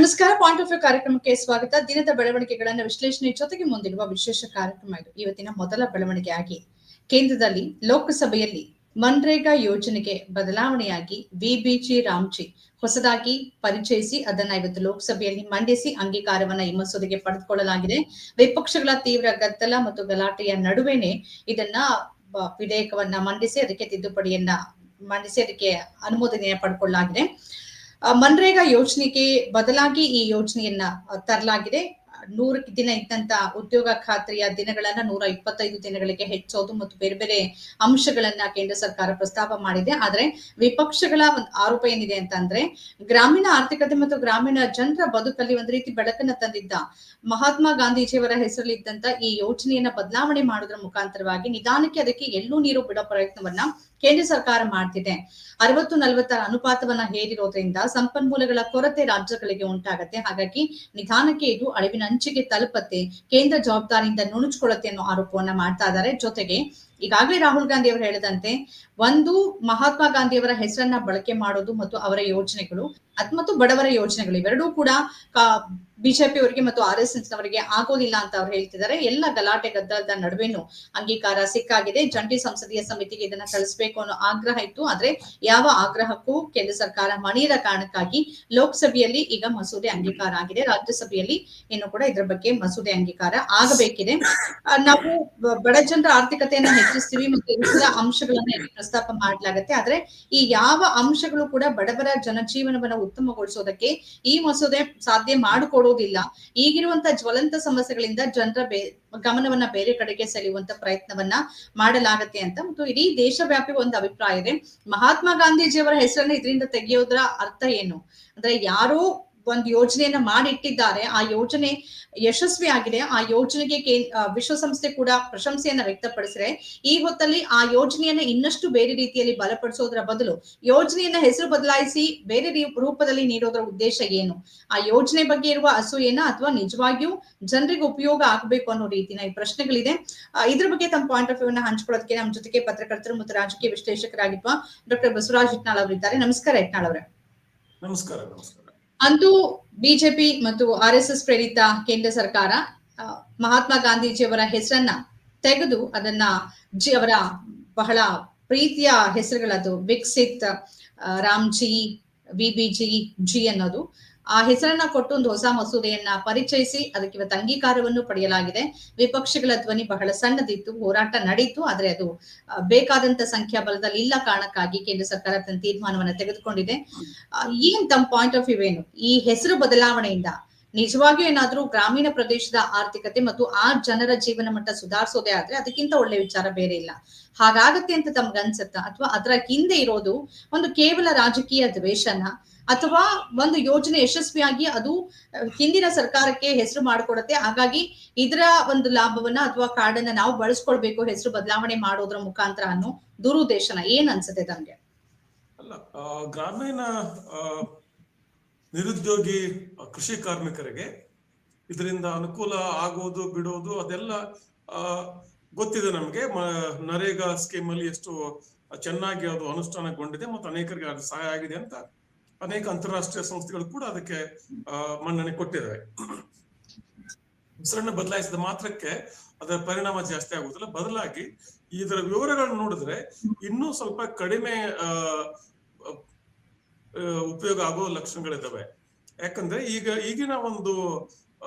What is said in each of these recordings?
ನಮಸ್ಕಾರ. Point of view ಕಾರ್ಯಕ್ರಮಕ್ಕೆ ಸ್ವಾಗತ. ದಿನದ ಬೆಳವಣಿಗೆಗಳನ್ನು ವಿಶ್ಲೇಷಣೆ ಜೊತೆಗೆ ಮುಂದಿರುವ ವಿಶೇಷ ಕಾರ್ಯಕ್ರಮ ಇದು. ಇವತ್ತಿನ ಮೊದಲ ಬೆಳವಣಿಗೆಯಾಗಿ ಕೇಂದ್ರದಲ್ಲಿ ಲೋಕಸಭೆಯಲ್ಲಿ ಮನ್ರೇಗಾ ಯೋಜನೆಗೆ ಬದಲಾವಣೆಯಾಗಿ ವಿಬಿಜಿ ರಾಮ್ಜಿ ಹೊಸದಾಗಿ ಪರಿಚಯಿಸಿ ಅದನ್ನ ಇವತ್ತು ಲೋಕಸಭೆಯಲ್ಲಿ ಮಂಡಿಸಿ ಅಂಗೀಕಾರವನ್ನ ಈ ಮಸೂದೆಗೆ ಪಡೆದುಕೊಳ್ಳಲಾಗಿದೆ. ವಿಪಕ್ಷಗಳ ತೀವ್ರ ಗದ್ದಲ ಮತ್ತು ಗಲಾಟೆಯ ನಡುವೆನೆ ಇದನ್ನ ವಿಧೇಯಕವನ್ನ ಮಂಡಿಸಿ ಅದಕ್ಕೆ ತಿದ್ದುಪಡಿಯನ್ನ ಮಂಡಿಸಿ ಅದಕ್ಕೆ ಅನುಮೋದನೆಯ ಪಡ್ಕೊಳ್ಳಲಾಗಿದೆ. ಮನ್ರೇಗಾ ಯೋಜನೆಗೆ ಬದಲಾಗಿ ಈ ಯೋಜನೆಯನ್ನ ತರಲಾಗಿದೆ. 100 ದಿನ ಇದ್ದಂತ ಉದ್ಯೋಗ ಖಾತ್ರಿಯ ದಿನಗಳನ್ನ 125 ದಿನಗಳಿಗೆ ಹೆಚ್ಚೋದು ಮತ್ತು ಬೇರೆ ಬೇರೆ ಅಂಶಗಳನ್ನ ಕೇಂದ್ರ ಸರ್ಕಾರ ಪ್ರಸ್ತಾಪ ಮಾಡಿದೆ. ಆದ್ರೆ ವಿಪಕ್ಷಗಳ ಒಂದು ಆರೋಪ ಏನಿದೆ ಅಂತಂದ್ರೆ, ಗ್ರಾಮೀಣ ಆರ್ಥಿಕತೆ ಮತ್ತು ಗ್ರಾಮೀಣ ಜನರ ಬದುಕಲ್ಲಿ ಒಂದು ರೀತಿ ಬೆಳಕನ್ನ ತಂದಿದ್ದ ಮಹಾತ್ಮ ಗಾಂಧೀಜಿಯವರ ಹೆಸರಲ್ಲಿದ್ದಂತ ಈ ಯೋಜನೆಯನ್ನ ಬದಲಾವಣೆ ಮಾಡೋದ್ರ ಮುಖಾಂತರವಾಗಿ ನಿಧಾನಕ್ಕೆ ಅದಕ್ಕೆ ಎಲ್ಲೂ ನೀರು ಬಿಡೋ ಪ್ರಯತ್ನವನ್ನ ಕೇಂದ್ರ ಸರ್ಕಾರ ಮಾಡ್ತಿದೆ. 60-40 ಅನುಪಾತವನ್ನ ಹೇರಿರೋದ್ರಿಂದ ಸಂಪನ್ಮೂಲಗಳ ಕೊರತೆ ರಾಜ್ಯಗಳಿಗೆ ಉಂಟಾಗತ್ತೆ. ಹಾಗಾಗಿ ನಿಧಾನಕ್ಕೆ ಇದು ಅಳಿವಿನ ಅಂಚಿಗೆ ತಲುಪತ್ತೆ, ಕೇಂದ್ರ ಜವಾಬ್ದಾರಿಯಿಂದ ನುಣುಚ್ಕೊಳ್ಳುತ್ತೆ ಅನ್ನೋ ಆರೋಪವನ್ನ ಮಾಡ್ತಾ ಇದ್ದಾರೆ. ಜೊತೆಗೆ ಈಗಾಗಲೇ ರಾಹುಲ್ ಗಾಂಧಿ ಅವರು ಹೇಳಿದಂತೆ ಒಂದು ಮಹಾತ್ಮ ಗಾಂಧಿಯವರ ಹೆಸರನ್ನ ಬಳಕೆ ಮಾಡೋದು ಮತ್ತು ಅವರ ಯೋಜನೆಗಳು ಮತ್ತು ಬಡವರ ಯೋಜನೆಗಳು ಇವೆರಡೂ ಕೂಡ ಬಿಜೆಪಿ ಅವರಿಗೆ ಮತ್ತು RSS ನವರಿಗೆ ಆಗೋದಿಲ್ಲ ಅಂತ ಅವ್ರು ಹೇಳ್ತಿದ್ದಾರೆ. ಎಲ್ಲ ಗಲಾಟೆ ಗದ್ದಲದ ನಡುವೆನೂ ಅಂಗೀಕಾರ ಸಿಕ್ಕಾಗಿದೆ. ಜಂಟಿ ಸಂಸದೀಯ ಸಮಿತಿಗೆ ಇದನ್ನ ಕಳಿಸಬೇಕು ಅನ್ನೋ ಆಗ್ರಹ ಇತ್ತು. ಆದ್ರೆ ಯಾವ ಆಗ್ರಹಕ್ಕೂ ಕೇಂದ್ರ ಸರ್ಕಾರ ಮಣಿಯದ ಕಾರಣಕ್ಕಾಗಿ ಲೋಕಸಭೆಯಲ್ಲಿ ಈಗ ಮಸೂದೆ ಅಂಗೀಕಾರ ಆಗಿದೆ. ರಾಜ್ಯಸಭೆಯಲ್ಲಿ ಇನ್ನು ಕೂಡ ಇದರ ಬಗ್ಗೆ ಮಸೂದೆ ಅಂಗೀಕಾರ ಆಗಬೇಕಿದೆ. ನಾವು ಬಡ ಜನರ ಆರ್ಥಿಕತೆಯನ್ನ ಹೆಚ್ಚಿಸ್ತೀವಿ ಮತ್ತು ಇತರ ಅಂಶಗಳನ್ನ ಇಲ್ಲಿ ಪ್ರಸ್ತಾಪ ಮಾಡಲಾಗುತ್ತೆ. ಆದ್ರೆ ಈ ಯಾವ ಅಂಶಗಳು ಕೂಡ ಬಡವರ ಜನಜೀವನವನ್ನ ಉತ್ತಮಗೊಳಿಸೋದಕ್ಕೆ ಈ ಮಸೂದೆ ಸಾಧ್ಯ ಮಾಡಿಕೊಡೋದಿಲ್ಲ. ಈಗಿರುವಂತಹ ಜ್ವಲಂತ ಸಮಸ್ಯೆಗಳಿಂದ ಜನರ ಗಮನವನ್ನ ಬೇರೆ ಕಡೆಗೆ ಸೆಳೆಯುವಂತ ಪ್ರಯತ್ನವನ್ನ ಮಾಡಲಾಗತ್ತೆ ಅಂತ ಮತ್ತು ಇಡೀ ದೇಶವ್ಯಾಪಿ ಒಂದು ಅಭಿಪ್ರಾಯ ಇದೆ. ಮಹಾತ್ಮ ಗಾಂಧೀಜಿಯವರ ಹೆಸರನ್ನ ಇದರಿಂದ ತೆಗೆಯೋದ್ರ ಅರ್ಥ ಏನು ಅಂದ್ರೆ, ಯಾರೋ ಒಂದು ಯೋಜನೆಯನ್ನ ಮಾಡಿಟ್ಟಿದ್ದಾರೆ, ಆ ಯೋಜನೆ ಯಶಸ್ವಿ ಆಗಿದೆ, ಆ ಯೋಜನೆಗೆ ವಿಶ್ವಸಂಸ್ಥೆ ಕೂಡ ಪ್ರಶಂಸೆಯನ್ನ ವ್ಯಕ್ತಪಡಿಸಿದ್ರೆ ಈ ಹೊತ್ತಲ್ಲಿ ಆ ಯೋಜನೆಯನ್ನ ಇನ್ನಷ್ಟು ಬೇರೆ ರೀತಿಯಲ್ಲಿ ಬಲಪಡಿಸೋದ್ರ ಬದಲು ಯೋಜನೆಯನ್ನ ಹೆಸರು ಬದಲಾಯಿಸಿ ಬೇರೆ ರೂಪದಲ್ಲಿ ನೀಡೋದ್ರ ಉದ್ದೇಶ ಏನು? ಆ ಯೋಜನೆ ಬಗ್ಗೆ ಇರುವ ಅಸೂಯೆನ ಅಥವಾ ನಿಜವಾಗಿಯೂ ಜನರಿಗೆ ಉಪಯೋಗ ಆಗಬೇಕು ಅನ್ನೋ ರೀತಿನ ಈ ಪ್ರಶ್ನೆಗಳಿದೆ. ಇದ್ರ ಬಗ್ಗೆ ತಮ್ಮ ಪಾಯಿಂಟ್ ಆಫ್ ವ್ಯೂ ಅನ್ನ ಹಂಚ್ಕೊಳ್ಳೋದಕ್ಕೆ ನಮ್ಮ ಜೊತೆಗೆ ಪತ್ರಕರ್ತರು ಮತ್ತು ರಾಜಕೀಯ ವಿಶ್ಲೇಷಕರಾಗಿರುವ ಡಾಕ್ಟರ್ ಬಸವರಾಜ್ ಇಟ್ನಾಳ್ ಅವರಿದ್ದಾರೆ. ನಮಸ್ಕಾರ ಇಟ್ನಾಳ್ ಅವರೇ. ನಮಸ್ಕಾರ. ನಮಸ್ಕಾರ. ಅಂತೂ ಬಿಜೆಪಿ ಮತ್ತು RSS ಪ್ರೇರಿತ ಕೇಂದ್ರ ಸರ್ಕಾರ ಮಹಾತ್ಮ ಗಾಂಧೀಜಿಯವರ ಹೆಸರನ್ನ ತೆಗೆದು ಅದನ್ನ ಅವರ ಬಹಳ ಪ್ರೀತಿಯ ಹೆಸರುಗಳದು ವಿಕಸಿತ್, ರಾಮ್ಜಿ, ವಿಬಿಜಿ ಅನ್ನೋದು ಆ ಹೆಸರನ್ನ ಕೊಟ್ಟು ಒಂದು ಹೊಸ ಮಸೂದೆಯನ್ನ ಪರಿಚಯಿಸಿ ಅದಕ್ಕೆ ಇವತ್ತು ಅಂಗೀಕಾರವನ್ನು ಪಡೆಯಲಾಗಿದೆ. ವಿಪಕ್ಷಗಳ ಧ್ವನಿ ಬಹಳ ಸಣ್ಣದಿತ್ತು, ಹೋರಾಟ ನಡೀತು, ಆದ್ರೆ ಅದು ಬೇಕಾದಂತ ಸಂಖ್ಯಾಬಲದಲ್ಲಿ ಇಲ್ಲ ಕಾರಣಕ್ಕಾಗಿ ಕೇಂದ್ರ ಸರ್ಕಾರ ತನ್ನ ತೀರ್ಮಾನವನ್ನ ತೆಗೆದುಕೊಂಡಿದೆ. ಏನ್ ತಮ್ಮ ಪಾಯಿಂಟ್ ಆಫ್ ವ್ಯೂ ಏನು? ಈ ಹೆಸರು ಬದಲಾವಣೆಯಿಂದ ನಿಜವಾಗಿಯೂ ಏನಾದ್ರೂ ಗ್ರಾಮೀಣ ಪ್ರದೇಶದ ಆರ್ಥಿಕತೆ ಮತ್ತು ಆ ಜನರ ಜೀವನ ಮಟ್ಟ ಸುಧಾರಿಸೋದೇ ಆದ್ರೆ ಅದಕ್ಕಿಂತ ಒಳ್ಳೆ ವಿಚಾರ ಬೇರೆ ಇಲ್ಲ. ಹಾಗಾಗತ್ತೆ ಅಂತ ತಮ್ಗೆ ಅನ್ಸುತ್ತಾ? ಅಥವಾ ಅದರ ಹಿಂದೆ ಇರೋದು ಒಂದು ಕೇವಲ ರಾಜಕೀಯ ದ್ವೇಷನ, ಅಥವಾ ಒಂದು ಯೋಜನೆ ಯಶಸ್ವಿಯಾಗಿ ಅದು ಹಿಂದಿನ ಸರ್ಕಾರಕ್ಕೆ ಹೆಸರು ಮಾಡಿಕೊಡುತ್ತೆ, ಹಾಗಾಗಿ ಇದರ ಒಂದು ಲಾಭವನ್ನ ಅಥವಾ ಕಾರ್ಡನ್ನ ನಾವು ಬಳಸ್ಕೊಳ್ಬೇಕು ಹೆಸರು ಬದಲಾವಣೆ ಮಾಡೋದ್ರ ಮುಖಾಂತರ ಅನ್ನೋ ದುರುದ್ದೇಶನ? ಏನ್ ಅನ್ಸುತ್ತೆ ತಮ್ಗೆ? ಅಲ್ಲ, ಗ್ರಾಮೀಣ ನಿರುದ್ಯೋಗಿ ಕೃಷಿ ಕಾರ್ಮಿಕರಿಗೆ ಇದರಿಂದ ಅನುಕೂಲ ಆಗೋದು ಬಿಡೋದು ಅದೆಲ್ಲ ಗೊತ್ತಿದೆ ನಮ್ಗೆ. ನರೇಗಾ ಸ್ಕೀಮ್ ಅಲ್ಲಿ ಎಷ್ಟು ಚೆನ್ನಾಗಿ ಅದು ಅನುಷ್ಠಾನಗೊಂಡಿದೆ ಮತ್ತು ಅನೇಕರಿಗೆ ಅದು ಸಹಾಯ ಆಗಿದೆ ಅಂತ ಅನೇಕ ಅಂತಾರಾಷ್ಟ್ರೀಯ ಸಂಸ್ಥೆಗಳು ಕೂಡ ಅದಕ್ಕೆ ಮನ್ನಣೆ ಕೊಟ್ಟಿದ್ದಾವೆ. ಹೆಸರನ್ನು ಬದಲಾಯಿಸಿದ ಮಾತ್ರಕ್ಕೆ ಅದರ ಪರಿಣಾಮ ಜಾಸ್ತಿ ಆಗುದಿಲ್ಲ. ಬದಲಾಗಿ ಇದರ ವಿವರಗಳನ್ನು ನೋಡಿದ್ರೆ ಇನ್ನೂ ಸ್ವಲ್ಪ ಕಡಿಮೆ ಉಪಯೋಗ ಆಗೋ ಲಕ್ಷಣಗಳಿದ್ದಾವೆ. ಯಾಕಂದ್ರೆ ಈಗಿನ ಒಂದು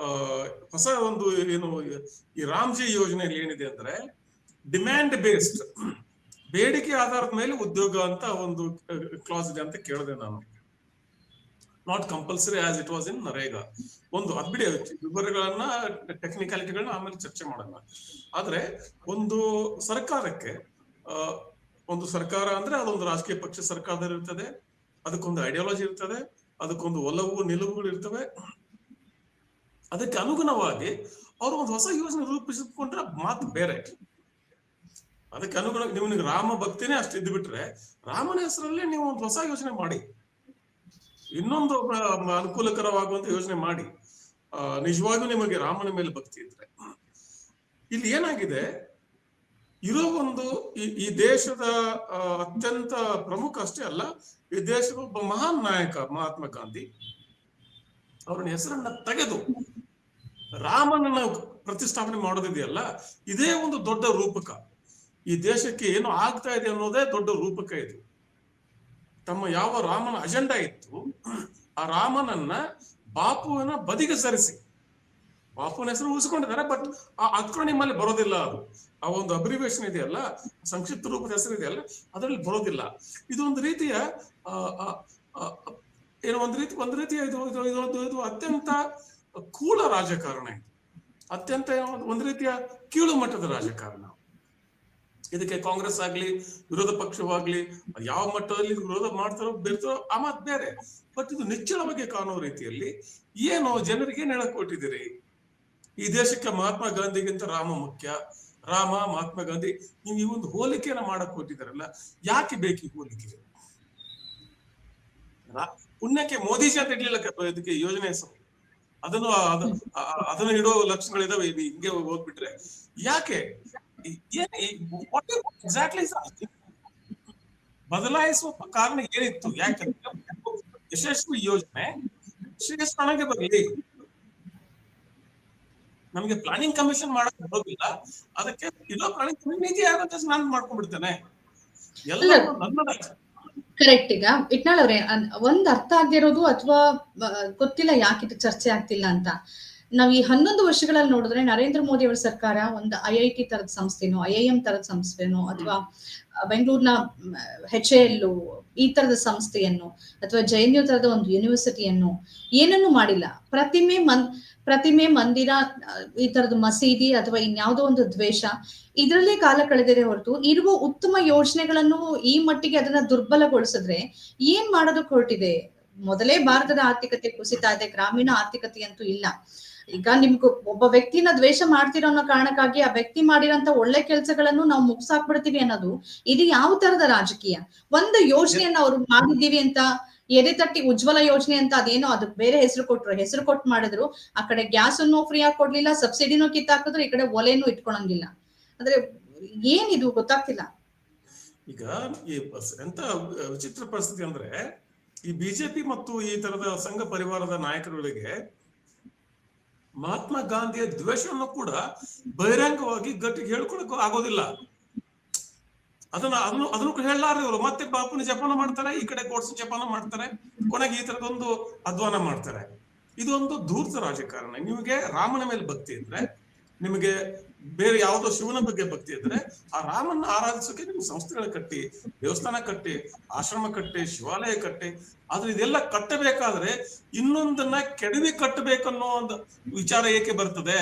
ಹೊಸ ಒಂದು ಏನು ಈ ರಾಮ್ಜಿ ಯೋಜನೆಯಲ್ಲಿ ಏನಿದೆ ಅಂದ್ರೆ, ಡಿಮ್ಯಾಂಡ್ ಬೇಸ್ಡ್, ಬೇಡಿಕೆ ಆಧಾರದ ಮೇಲೆ ಉದ್ಯೋಗ ಅಂತ ಒಂದು ಕ್ಲಾಸ್ ಇದೆ ಅಂತ ಕೇಳಿದೆ ನಾನು. Not compulsory as it was in NREGA. ಒಂದು ಅದ್ಬಿಡಿ ವಿವರಗಳನ್ನ, ಟೆಕ್ನಿಕಾಲಿಟಿಗಳನ್ನ ಆಮೇಲೆ ಚರ್ಚೆ ಮಾಡೋಣ. ಆದ್ರೆ ಒಂದು ಸರ್ಕಾರಕ್ಕೆ, ಒಂದು ಸರ್ಕಾರ ಅಂದ್ರೆ ಅದೊಂದು ರಾಜಕೀಯ ಪಕ್ಷ ಸರ್ಕಾರದಲ್ಲಿ ಇರ್ತದೆ, ಅದಕ್ಕೊಂದು ಐಡಿಯಾಲಜಿ ಇರ್ತದೆ, ಅದಕ್ಕೊಂದು ಒಲವು ನಿಲುವುಗಳು ಇರ್ತವೆ. ಅದಕ್ಕೆ ಅನುಗುಣವಾಗಿ ಅವರು ಒಂದು ಹೊಸ ಯೋಜನೆ ರೂಪಿಸಿಕೊಂಡ್ರೆ ಮಾತು ಬೇರೆ. ಅದಕ್ಕೆ ಅನುಗುಣ ನಿಮ್ಗೆ ರಾಮ ಭಕ್ತಿನೇ ಅಷ್ಟು ಇದ್ದು ಬಿಟ್ರೆ ರಾಮನ ಹೆಸರಲ್ಲೇ ನೀವು ಒಂದು ಹೊಸ ಯೋಜನೆ ಮಾಡಿ, ಇನ್ನೊಂದು ಅನುಕೂಲಕರವಾಗುವಂತ ಯೋಜನೆ ಮಾಡಿ, ನಿಜವಾಗ್ಲೂ ನಿಮಗೆ ರಾಮನ ಮೇಲೆ ಭಕ್ತಿ ಇದ್ರೆ. ಇಲ್ಲಿ ಏನಾಗಿದೆ, ಇರೋ ಒಂದು ಈ ದೇಶದ ಅತ್ಯಂತ ಪ್ರಮುಖ ಅಷ್ಟೇ ಅಲ್ಲ, ಈ ದೇಶದ ಒಬ್ಬ ಮಹಾನ್ ನಾಯಕ ಮಹಾತ್ಮ ಗಾಂಧಿ, ಅವನ ಹೆಸರನ್ನ ತೆಗೆದು ರಾಮನನ್ನ ಪ್ರತಿಷ್ಠಾಪನೆ ಮಾಡೋದಿದೆಯಲ್ಲ, ಇದೇ ಒಂದು ದೊಡ್ಡ ರೂಪಕ. ಈ ದೇಶಕ್ಕೆ ಏನು ಆಗ್ತಾ ಇದೆ ಅನ್ನೋದೇ ದೊಡ್ಡ ರೂಪಕ ಇದು. ತಮ್ಮ ಯಾವ ರಾಮನ ಅಜೆಂಡಾ ಇತ್ತು, ಆ ರಾಮನನ್ನ ಬಾಪುವಿನ ಬದಿಗೆ ಸರಿಸಿ, ಬಾಪುವಿನ ಹೆಸರು ಉಳಿಸ್ಕೊಂಡಿದ್ದಾರೆ, ಬಟ್ ಆ ಅಕ್ರೋನಿಮ್ ಅಲ್ಲಿ ಬರೋದಿಲ್ಲ. ಅದು ಆ ಒಂದು ಅಬ್ರಿವೇಶನ್ ಇದೆಯಲ್ಲ, ಸಂಕ್ಷಿಪ್ತ ರೂಪದ ಹೆಸರು ಇದೆಯಲ್ಲ, ಅದರಲ್ಲಿ ಬರೋದಿಲ್ಲ. ಇದು ಒಂದು ರೀತಿಯ ಏನು ಒಂದು ರೀತಿಯ ಇದು ಅತ್ಯಂತ ಕೂಳ ರಾಜಕಾರಣ. ಇದು ಅತ್ಯಂತ ಒಂದು ರೀತಿಯ ಕೀಳು ಮಟ್ಟದ ರಾಜಕಾರಣ. ಇದಕ್ಕೆ ಕಾಂಗ್ರೆಸ್ ಆಗ್ಲಿ ವಿರೋಧ ಪಕ್ಷವಾಗ್ಲಿ ಯಾವ ಮಟ್ಟದಲ್ಲಿ ವಿರೋಧ ಮಾಡ್ತಾರೋ ಬೇರ್ತಾರೋ ಆ ಮಾತು ಬೇರೆ. ಬಟ್ ಇದು ನಿಚ್ಚಳವಾಗಿ ಕಾಣುವ ರೀತಿಯಲ್ಲಿ ಏನು ಜನರಿಗೆ ಏನ್ ಹೇಳಕ್ ಕೊಟ್ಟಿದ್ದೀರಿ? ಈ ದೇಶಕ್ಕೆ ಮಹಾತ್ಮ ಗಾಂಧಿಗಿಂತ ರಾಮ ಮುಖ್ಯ, ರಾಮ ಮಹಾತ್ಮ ಗಾಂಧಿ, ನೀವು ಈ ಒಂದು ಹೋಲಿಕೆಯನ್ನ ಮಾಡಕ್ ಕೊಟ್ಟಿದ್ದಾರಲ್ಲ, ಯಾಕೆ ಬೇಕು ಈ ಹೋಲಿಕೆ? ಪುಣ್ಯಕ್ಕೆ ಮೋದಿಜಿ ಅಂತ ಇಡ್ಲಿಲ್ಲ ಇದಕ್ಕೆ ಯೋಜನೆ ಹೆಸರು, ಅದನ್ನು ಇಡೋ ಲಕ್ಷಣಗಳಿದಾವೆ. ಹಿಂಗೆ ಹೋಗ್ಬಿಟ್ರೆ ಯಾಕೆ ಎಕ್ಸಾಕ್ಟ್ಲಿ ಬದಲಾಯಿಸುವ ಕಾರಣ ಏನಿತ್ತು? ಯಾಕಂದ್ರೆ ಯಶಸ್ವಿ ಯೋಜನೆ ಶ್ರೇಷ್ಠನಾಗೆ ಬರಲಿ. ನಮ್ಗೆ ಪ್ಲಾನಿಂಗ್ ಕಮಿಷನ್ ಮಾಡಕ್ ಬರೋದಿಲ್ಲ, ಅದಕ್ಕೆ ಇರೋ ಪ್ಲಾನಿಂಗ್ ನೀತಿ ಆಗುತ್ತೆ ನಾನು ಮಾಡ್ಕೊಂಡ್ಬಿಡ್ತೇನೆ ಎಲ್ಲ ನನ್ನ. ಕರೆಕ್ಟ್. ಈಗ ಇಟ್ನಾಳ್ ಅವ್ರೆ, ಒಂದ್ ಅರ್ಥ ಆಗದಿರೋದು ಅಥವಾ ಗೊತ್ತಿಲ್ಲ ಯಾಕೆ ಇದು ಚರ್ಚೆ ಆಗ್ತಿಲ್ಲ ಅಂತ, ನಾವ್ ಈ 11 ವರ್ಷಗಳಲ್ಲಿ ನೋಡಿದ್ರೆ ನರೇಂದ್ರ ಮೋದಿ ಅವರ ಸರ್ಕಾರ ಒಂದು IIT ತರದ ಸಂಸ್ಥೆನೋ, IIM ತರದ ಸಂಸ್ಥೆನೋ, ಅಥವಾ ಬೆಂಗಳೂರಿನ HAL ಈ ತರದ ಸಂಸ್ಥೆಯನ್ನು, ಅಥವಾ JNU ತರದ ಒಂದು ಯೂನಿವರ್ಸಿಟಿಯನ್ನು ಏನನ್ನು ಮಾಡಿಲ್ಲ. ಪ್ರತಿಮೆ ಮಂದಿರ, ಈ ತರದ ಮಸೀದಿ ಅಥವಾ ಇನ್ಯಾವುದೋ ಒಂದು ದ್ವೇಷ, ಇದರಲ್ಲೇ ಕಾಲ ಕಳೆದಿದೆ ಹೊರತು ಇರುವ ಉತ್ತಮ ಯೋಜನೆಗಳನ್ನು ಈ ಮಟ್ಟಿಗೆ ಅದನ್ನ ದುರ್ಬಲಗೊಳಿಸಿದ್ರೆ ಏನ್ ಮಾಡೋದಕ್ಕೆ ಹೊರಟಿದೆ? ಮೊದಲೇ ಭಾರತದ ಆರ್ಥಿಕತೆ ಕುಸಿತಾ ಇದೆ, ಗ್ರಾಮೀಣ ಆರ್ಥಿಕತೆ ಅಂತೂ ಇಲ್ಲ. ಈಗ ನಿಮ್ಗೆ ಒಬ್ಬ ವ್ಯಕ್ತಿನ ದ್ವೇಷ ಮಾಡ್ತಿರೋ ಅನ್ನೋ ಕಾರಣಕ್ಕಾಗಿ ಆ ವ್ಯಕ್ತಿ ಮಾಡಿರೋಂತ ಒಳ್ಳೆ ಕೆಲಸಗಳನ್ನು ನಾವು ಮುಗಿಸಾಕ್ಬಿಡ್ತೀವಿ ಅನ್ನೋದು ಇದು ಯಾವ ತರದ ರಾಜಕೀಯ? ಒಂದು ಯೋಜನೆಯನ್ನ ಅವ್ರು ಮಾಡಿದೀವಿ ಅಂತ ಎದೆ ತಟ್ಟಿ, ಉಜ್ವಲ ಯೋಜನೆ ಅಂತ ಅದೇನೋ ಅದಕ್ಕೆ ಬೇರೆ ಹೆಸರು ಕೊಟ್ಟು ಮಾಡಿದ್ರು. ಆ ಕಡೆ ಗ್ಯಾಸ್ ಅನ್ನು ಫ್ರೀ ಆಗಿ ಕೊಡ್ಲಿಲ್ಲ, ಸಬ್ಸಿಡಿನೂ ಕಿತ್ತಾಕಿದ್ರು, ಈ ಕಡೆ ಒಲೆನೂ ಇಟ್ಕೊಳಂಗಿಲ್ಲ. ಅಂದ್ರೆ ಏನಿದು ಗೊತ್ತಾಗ್ತಿಲ್ಲ. ಈಗ ಈ ಎಂತ ವಿಚಿತ್ರ ಪರಿಸ್ಥಿತಿ ಅಂದ್ರೆ, ಈ ಬಿಜೆಪಿ ಮತ್ತು ಈ ತರದ ಸಂಘ ಪರಿವಾರದ ನಾಯಕರುಗಳಿಗೆ ಮಹಾತ್ಮ ಗಾಂಧಿಯ ದ್ವೇಷವನ್ನು ಕೂಡ ಬಹಿರಂಗವಾಗಿ ಗಟ್ಟಿಗೆ ಹೇಳ್ಕೊಳಕ್ಕೂ ಆಗೋದಿಲ್ಲ. ಅದನ್ನು ಹೇಳಲಾರ ಇವರು ಮತ್ತೆ ಬಾಪುನ ಜಪಾನ ಮಾಡ್ತಾರೆ, ಈ ಕಡೆ ಗೋಡ್ಸ್ ಜಪಾನ ಮಾಡ್ತಾರೆ, ಕೊನೆಗೆ ಈ ತರದೊಂದು ಅಧ್ವಾನ ಮಾಡ್ತಾರೆ. ಇದೊಂದು ಧೂರ್ತ ರಾಜಕಾರಣ. ನಿಮಗೆ ರಾಮನ ಮೇಲೆ ಭಕ್ತಿ ಇದ್ರೆ, ನಿಮಗೆ ಬೇರೆ ಯಾವುದೋ ಶಿವನ ಬಗ್ಗೆ ಭಕ್ತಿ ಇದ್ರೆ, ಆ ರಾಮನ್ನ ಆರಾಧಿಸೋಕೆ ನಿಮ್ಗೆ ಸಂಸ್ಥೆಗಳ ಕಟ್ಟಿ, ದೇವಸ್ಥಾನ ಕಟ್ಟಿ, ಆಶ್ರಮ ಕಟ್ಟಿ, ಶಿವಾಲಯ ಕಟ್ಟಿ. ಆದ್ರೆ ಇದೆಲ್ಲ ಕಟ್ಟಬೇಕಾದ್ರೆ ಇನ್ನೊಂದನ್ನ ಕೆಡವಿ ಕಟ್ಟಬೇಕನ್ನೋ ಒಂದು ವಿಚಾರ ಏಕೆ ಬರ್ತದೆ?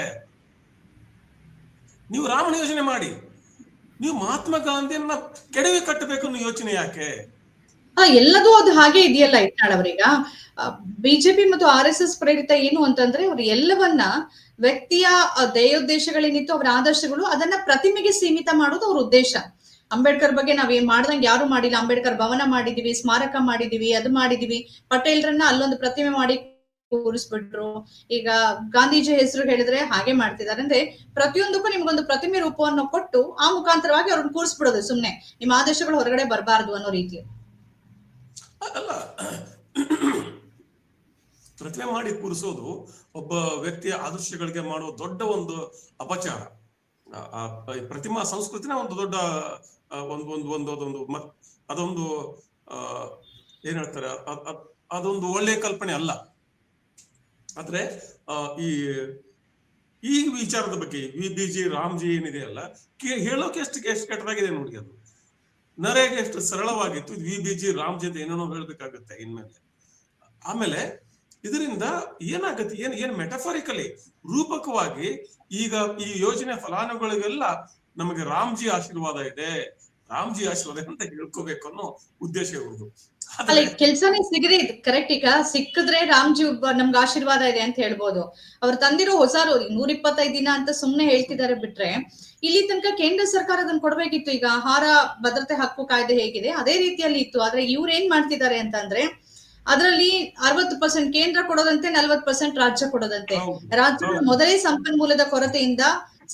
ನೀವು ರಾಮನ ಯೋಜನೆ ಮಾಡಿ, ನೀವು ಮಹಾತ್ಮ ಗಾಂಧಿಯನ್ನ ಕೆಡವಿ ಕಟ್ಟಬೇಕು ಅನ್ನೋ ಯೋಚನೆ ಯಾಕೆ? ಎಲ್ಲದೂ ಅದು ಹಾಗೆ ಇದೆಯಲ್ಲ ಇಟ್ನಾಳ್ ಅವ್ರೀಗ. ಬಿಜೆಪಿ ಮತ್ತು RSS ಪ್ರೇರಿತ ಏನು ಅಂತಂದ್ರೆ, ಅವ್ರು ಎಲ್ಲವನ್ನ ವ್ಯಕ್ತಿಯ ಧ್ಯೇಯೋದ್ದೇಶಗಳೇನಿತ್ತು, ಅವರ ಆದರ್ಶಗಳು, ಅದನ್ನ ಪ್ರತಿಮೆಗೆ ಸೀಮಿತ ಮಾಡೋದು ಅವ್ರ ಉದ್ದೇಶ. ಅಂಬೇಡ್ಕರ್ ಬಗ್ಗೆ ನಾವೇನ್ ಮಾಡ್ದಂಗೆ ಯಾರು ಮಾಡಿಲ್ಲ. ಅಂಬೇಡ್ಕರ್ ಭವನ ಮಾಡಿದೀವಿ, ಸ್ಮಾರಕ ಮಾಡಿದೀವಿ, ಅದು ಮಾಡಿದೀವಿ. ಪಟೇಲ್ರನ್ನ ಅಲ್ಲೊಂದು ಪ್ರತಿಮೆ ಮಾಡಿ ಕೂರಿಸ್ಬಿಟ್ರು. ಈಗ ಗಾಂಧೀಜಿ ಹೆಸರು ಹೇಳಿದ್ರೆ ಹಾಗೆ ಮಾಡ್ತಿದ್ದಾರೆ. ಅಂದ್ರೆ ಪ್ರತಿಯೊಂದಕ್ಕೂ ನಿಮ್ಗೊಂದು ಪ್ರತಿಮೆ ರೂಪವನ್ನು ಕೊಟ್ಟು ಆ ಮುಖಾಂತರವಾಗಿ ಅವ್ರನ್ನ ಕೂರಿಸ್ಬಿಡೋದು. ಸುಮ್ನೆ ನಿಮ್ಮ ಆದೇಶಗಳು ಹೊರಗಡೆ ಬರಬಾರ್ದು ಅನ್ನೋ ರೀತಿ. ಅಲ್ಲ, ಪ್ರತಿಮೆ ಮಾಡಿ ಕೂರಿಸೋದು ಒಬ್ಬ ವ್ಯಕ್ತಿಯ ಆದರ್ಶಗಳಿಗೆ ಮಾಡುವ ದೊಡ್ಡ ಒಂದು ಅಪಚಾರ. ಪ್ರತಿಮಾ ಸಂಸ್ಕೃತಿನ ಒಂದು ದೊಡ್ಡ ಅದೊಂದು ಏನ್ ಹೇಳ್ತಾರೆ, ಅದೊಂದು ಒಳ್ಳೆಯ ಕಲ್ಪನೆ ಅಲ್ಲ. ಆದ್ರೆ ಈ ವಿಚಾರದ ಬಗ್ಗೆ VBG ರಾಮ್ಜಿ ಏನಿದೆಯಲ್ಲ, ಹೇಳೋಕೆ ಎಷ್ಟು ಕೆಟ್ಟದಾಗಿದೆ ನೋಡಿ. ಅದು ನರೇಗೆ ಎಷ್ಟು ಸರಳವಾಗಿತ್ತು, VBG ರಾಮ್ಜಿ ಅಂತ ಏನೇನೋ ಹೇಳ್ಬೇಕಾಗತ್ತೆ ಇನ್ಮೇಲೆ. ಆಮೇಲೆ ಇದರಿಂದ ಏನಾಗತ್ತೆ, ಏನ್ ಮೆಟಫಾರಿಕಲಿ, ರೂಪಕವಾಗಿ ಈಗ ಈ ಯೋಜನೆ ಫಲಾನುಭವಿಗಳಿಗೆಲ್ಲ ನಮಗೆ ರಾಮ್ಜಿ ಆಶೀರ್ವಾದ ಇದೆ, ರಾಮ್ಜಿ ಆಶೀರ್ವಾದ ಅಂತ ಹೇಳ್ಕೋಬೇಕು ಅನ್ನೋ ಉದ್ದೇಶ ಇರುವುದು. ಅಲ್ಲಿ ಕೆಲ್ಸನೇ ಸಿಗದೆ ಕರೆಕ್ಟ್. ಈಗ ಸಿಕ್ಕಿದ್ರೆ ರಾಮ್ಜಿ ನಮ್ಗೆ ಆಶೀರ್ವಾದ ಇದೆ ಅಂತ ಹೇಳ್ಬೋದು. ಅವ್ರು ತಂದಿರೋ ಹೊಸ 125 ದಿನ ಅಂತ ಸುಮ್ನೆ ಹೇಳ್ತಿದ್ದಾರೆ ಬಿಟ್ರೆ, ಇಲ್ಲಿ ತನಕ ಕೇಂದ್ರ ಸರ್ಕಾರ ಅದನ್ನ ಕೊಡ್ಬೇಕಿತ್ತು. ಈಗ ಆಹಾರ ಭದ್ರತೆ ಹಕ್ಕು ಕಾಯ್ದೆ ಹೇಗಿದೆ ಅದೇ ರೀತಿಯಲ್ಲಿ ಇತ್ತು. ಆದ್ರೆ ಇವ್ರು ಏನ್ ಮಾಡ್ತಿದ್ದಾರೆ ಅಂತಂದ್ರೆ, ಅದರಲ್ಲಿ 60% ಕೇಂದ್ರ ಕೊಡೋದಂತೆ, 40% ರಾಜ್ಯ ಕೊಡೋದಂತೆ. ರಾಜ್ಯಗಳು ಮೊದಲೇ ಸಂಪನ್ಮೂಲದ ಕೊರತೆಯಿಂದ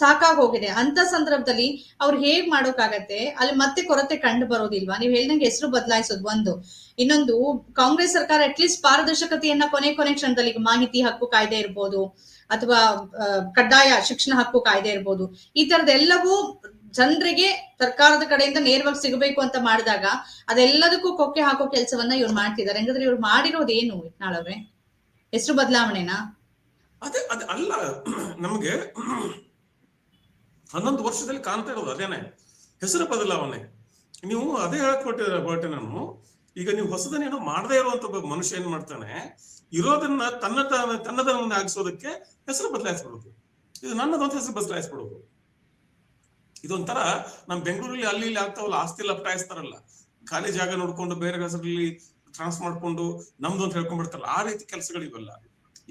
ಸಾಕಾಗಿ ಹೋಗಿದೆ ಅಂತ ಸಂದರ್ಭದಲ್ಲಿ ಅವ್ರು ಹೇಗ್ ಮಾಡೋಕ್ಕಾಗತ್ತೆ? ಅಲ್ಲಿ ಮತ್ತೆ ಕೊರತೆ ಕಂಡು ಬರೋದಿಲ್ವಾ? ನೀವ್ ಹೇಳ್ದಂಗೆ ಹೆಸರು ಬದಲಾಯಿಸೋದು ಒಂದು, ಇನ್ನೊಂದು ಕಾಂಗ್ರೆಸ್ ಸರ್ಕಾರ ಅಟ್ಲೀಸ್ಟ್ ಪಾರದರ್ಶಕತೆಯನ್ನ ಕೊನೆ ಕ್ಷಣದಲ್ಲಿ, ಈಗ ಮಾಹಿತಿ ಹಕ್ಕು ಕಾಯ್ದೆ ಇರ್ಬೋದು ಅಥವಾ ಕಡ್ಡಾಯ ಶಿಕ್ಷಣ ಹಕ್ಕು ಕಾಯ್ದೆ ಇರ್ಬೋದು, ಈ ತರದೆಲ್ಲವೂ ಜನರಿಗೆ ಸರ್ಕಾರದ ಕಡೆಯಿಂದ ನೇರವಾಗಿ ಸಿಗಬೇಕು ಅಂತ ಮಾಡಿದಾಗ ಅದೆಲ್ಲದಕ್ಕೂ ಕೊಕ್ಕೆ ಹಾಕೋ ಕೆಲಸವನ್ನ ಇವ್ರು ಮಾಡ್ತಿದ್ದಾರೆ. ಹಂಗಾದ್ರೆ ಇವ್ರು ಮಾಡಿರೋದೇನು ಇಟ್ನಾಳವ್ರೆ? ಹೆಸರು ಬದಲಾವಣೆನಾ? ಅದೇ ಅಲ್ಲ, ನಮ್ಗೆ 11 ವರ್ಷದಲ್ಲಿ ಕಾಣ್ತಾ ಇರೋದು ಅದೇನೆ, ಹೆಸರು ಬದಲಾವಣೆ. ನೀವು ಅದೇ ಹೊರಟೆ ನಾನು. ಈಗ ನೀವು ಹೊಸದನ್ನೇನೋ ಮಾಡದೇ ಇರುವಂತ ಒಬ್ಬ ಮನುಷ್ಯ ಏನ್ ಮಾಡ್ತಾನೆ, ಇರೋದನ್ನ ತನ್ನದನ್ನ ಆಗಿಸೋದಕ್ಕೆ ಹೆಸರು ಬದಲಾಯಿಸ್ಬಿಡೋದು. ಇದು ನನ್ನದೊಂದು ಹೆಸರು ಬದಲಾಯಿಸ್ಬಿಡೋದು. ಇದೊಂಥರ ನಮ್ ಬೆಂಗಳೂರಲ್ಲಿ ಅಲ್ಲಿ ಇಲ್ಲಿ ಆಗ್ತಾವಲ್ಲ, ಆಸ್ತಿ ಲಪಟಾಯಿಸ್ತಾರಲ್ಲ, ಖಾಲಿ ಜಾಗ ನೋಡ್ಕೊಂಡು ಬೇರೆ ಹೆಸರಲ್ಲಿ ಟ್ರಾನ್ಸ್ ಮಾಡ್ಕೊಂಡು ನಮ್ದು ಅಂತ ಹೇಳ್ಕೊಂಡ್ಬಿಡ್ತಾರಲ್ಲ, ಆ ರೀತಿ ಕೆಲಸಗಳು ಇವೆಲ್ಲ.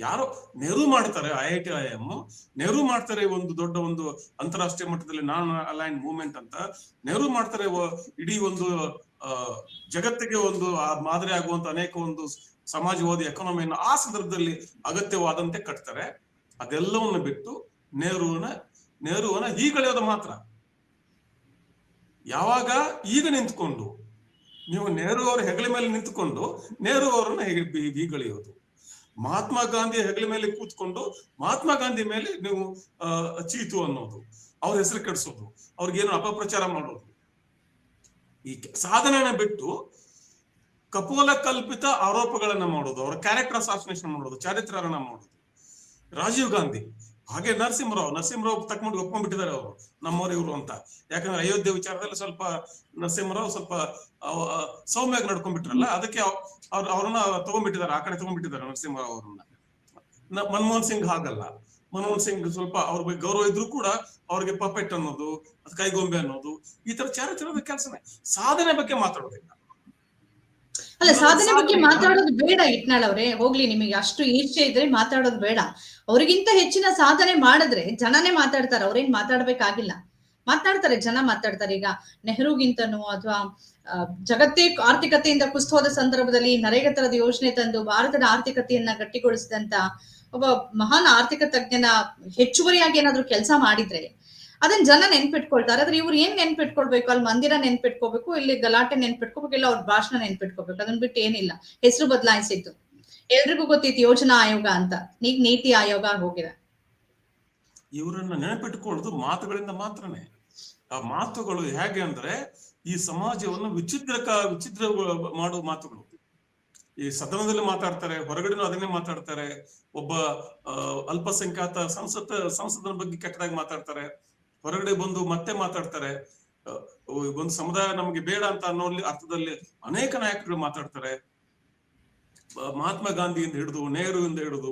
ಯಾರೋ ನೆಹರು ಮಾಡ್ತಾರೆ, IIT IIM ನೆಹರು ಮಾಡ್ತಾರೆ, ಒಂದು ದೊಡ್ಡ ಒಂದು ಅಂತಾರಾಷ್ಟ್ರೀಯ ಮಟ್ಟದಲ್ಲಿ ನಾನ್ ಅಲೈನ್ ಮೂವ್ಮೆಂಟ್ ಅಂತ ನೆಹರು ಮಾಡ್ತಾರೆ. ಇಡೀ ಒಂದು ಜಗತ್ತಿಗೆ ಒಂದು ಮಾದರಿ ಆಗುವಂತ ಅನೇಕ ಒಂದು ಸಮಾಜವಾದಿ ಎಕಾನಮಿಯನ್ನು ಆ ಸಂದರ್ಭದಲ್ಲಿ ಅಗತ್ಯವಾದಂತೆ ಕಟ್ತಾರೆ. ಅದೆಲ್ಲವನ್ನು ಬಿಟ್ಟು ನೆಹರುವನ್ನ ಹೀಗಳೆಯೋದು ಮಾತ್ರ. ಯಾವಾಗ ಈಗ ನಿಂತ್ಕೊಂಡು ನೀವು ನೆಹರು ಅವರ ಹೆಗಲ ಮೇಲೆ ನಿಂತ್ಕೊಂಡು ನೆಹರು ಅವರನ್ನ ಹೀಗಳೆಯೋದು, ಮಹಾತ್ಮ ಗಾಂಧಿ ಹೆಗಲ ಮೇಲೆ ಕೂತ್ಕೊಂಡು ಮಹಾತ್ಮ ಗಾಂಧಿ ಮೇಲೆ ನೀವು ಚೀತು ಅನ್ನೋದು, ಅವ್ರ ಹೆಸರು ಕೆಡಿಸೋದು, ಅವ್ರಿಗೇನು ಅಪಪ್ರಚಾರ ಮಾಡೋದು, ಈ ಸಾಧನೆನ ಬಿಟ್ಟು ಕಪೋಲ ಕಲ್ಪಿತ ಆರೋಪಗಳನ್ನ ಮಾಡೋದು, ಅವರ ಕ್ಯಾರೆಕ್ಟರ್ ಅಸಾಸಿನೇಷನ್ ಮಾಡೋದು, ಚಾರಿತ್ರ್ಯರಣ ಮಾಡೋದು. ರಾಜೀವ್ ಗಾಂಧಿ ಹಾಗೆ ನರಸಿಂಹರಾವ್ ತಕ್ಕೊಂಡು ಒಪ್ಕೊಂಡ್ಬಿಟ್ಟಿದ್ದಾರೆ ಅವರು, ನಮ್ಮವ್ರು ಇವರು ಅಂತ. ಯಾಕಂದ್ರೆ ಅಯೋಧ್ಯೆ ವಿಚಾರದಲ್ಲಿ ಸ್ವಲ್ಪ ನರಸಿಂಹರಾವ್ ಸ್ವಲ್ಪ ಸೌಮ್ಯವಾಗಿ ನಡ್ಕೊಂಡ್ಬಿಟ್ರಲ್ಲ, ಅದಕ್ಕೆ ಅವ್ರನ್ನ ತಗೊಂಡ್ಬಿಟ್ಟಿದ್ದಾರೆ, ಆ ಕಡೆ ತಗೊಂಡ್ಬಿಟ್ಟಿದ್ದಾರೆ ನರಸಿಂಹರಾವ್ ಅವ್ರನ್ನ. ಮನಮೋಹನ್ ಸಿಂಗ್ ಹಾಗಲ್ಲ. ಮನಮೋಹನ್ ಸಿಂಗ್ ಸ್ವಲ್ಪ ಅವ್ರ ಬಗ್ಗೆ ಗೌರವ ಇದ್ರು ಕೂಡ ಅವ್ರಿಗೆ ಪಪೆಟ್ ಅನ್ನೋದು, ಕೈಗೊಂಬೆ ಅನ್ನೋದು, ಈ ತರ ಚಾರಿತ್ರ್ಯದ ಕೆಲಸನೇ. ಸಾಧನೆ ಬಗ್ಗೆ ಮಾತಾಡೋದಿಲ್ಲ. ಅಲ್ಲ, ಸಾಧನೆ ಬಗ್ಗೆ ಮಾತಾಡೋದು ಬೇಡ ಇಟ್ನಾಳ್ ಅವ್ರೆ, ಹೋಗ್ಲಿ, ನಿಮಗೆ ಅಷ್ಟು ಈರ್ಷೆ ಇದ್ರೆ ಮಾತಾಡೋದು ಬೇಡ. ಅವ್ರಿಗಿಂತ ಹೆಚ್ಚಿನ ಸಾಧನೆ ಮಾಡಿದ್ರೆ ಜನನೇ ಮಾತಾಡ್ತಾರೆ, ಅವ್ರೇನ್ ಮಾತಾಡ್ಬೇಕಾಗಿಲ್ಲ. ಮಾತಾಡ್ತಾರೆ, ಜನ ಮಾತಾಡ್ತಾರೆ. ಈಗ ನೆಹರುಗಿಂತನೂ ಅಥವಾ ಜಗತ್ತೇ ಆರ್ಥಿಕತೆಯಿಂದ ಕುಸಿದು ಹೋದ ಸಂದರ್ಭದಲ್ಲಿ ನರೇಗಾ ತರದ ಯೋಜನೆ ತಂದು ಭಾರತದ ಆರ್ಥಿಕತೆಯನ್ನ ಗಟ್ಟಿಗೊಳಿಸಿದಂತ ಒಬ್ಬ ಮಹಾನ್ ಆರ್ಥಿಕ ತಜ್ಞನ ಹೆಚ್ಚುವರಿಯಾಗಿ ಏನಾದ್ರು ಕೆಲಸ ಮಾಡಿದ್ರೆ ಅದನ್ನ ಜನ ನೆನ್ಪಿಟ್ಕೊಳ್ತಾರೆ. ಆದ್ರೆ ಇವ್ರು ಏನ್ ನೆನ್ಪಿಟ್ಕೊಳ್ಬೇಕು? ಅಲ್ಲಿ ಮಂದಿರ ನೆನ್ಪಿಟ್ಕೋಬೇಕು, ಇಲ್ಲಿ ಗಲಾಟೆ ನೆನ್ಪಿಟ್ಕೋಬೇಕು, ಇಲ್ಲ ಅವ್ರ ಭಾಷಣ ನೆನ್ಪಿಟ್ಕೋಬೇಕು. ಅದನ್ನ ಬಿಟ್ಟು ಏನಿಲ್ಲ. ಹೆಸರು ಬದಲಾಯಿಸಿದ್ದು ಎಲ್ರಿಗೂ ಗೊತ್ತಿತ್ತು, ಯೋಜನಾ ಆಯೋಗ ಅಂತ, ಈಗ ನೀತಿ ಆಯೋಗ ಹೋಗಿದೆ. ಇವರನ್ನ ನೆನಪಿಟ್ಕೊಳ್ಳೋದು ಮಾತುಗಳಿಂದ ಮಾತ್ರನೇ. ಆ ಮಾತುಗಳು ಹೇಗೆ ಅಂದ್ರೆ ಈ ಸಮಾಜವನ್ನು ವಿಚಿತ್ರ ಮಾಡುವ ಮಾತುಗಳು. ಈ ಸದನದಲ್ಲಿ ಮಾತಾಡ್ತಾರೆ, ಹೊರಗಡೆನೂ ಅದನ್ನೇ ಮಾತಾಡ್ತಾರೆ. ಒಬ್ಬ ಅಲ್ಪಸಂಖ್ಯಾತ ಸಂಸದನ ಬಗ್ಗೆ ಕೆಟ್ಟದಾಗಿ ಮಾತಾಡ್ತಾರೆ, ಹೊರಗಡೆ ಬಂದು ಮತ್ತೆ ಮಾತಾಡ್ತಾರೆ. ಒಂದು ಸಮುದಾಯ ನಮಗೆ ಬೇಡ ಅಂತ ಅನ್ನೋ ಅರ್ಥದಲ್ಲಿ ಅನೇಕ ನಾಯಕರು ಮಾತಾಡ್ತಾರೆ. ಮಹಾತ್ಮ ಗಾಂಧಿಯಿಂದ ಹಿಡಿದು ನೆಹರುವಿಂದ ಹಿಡಿದು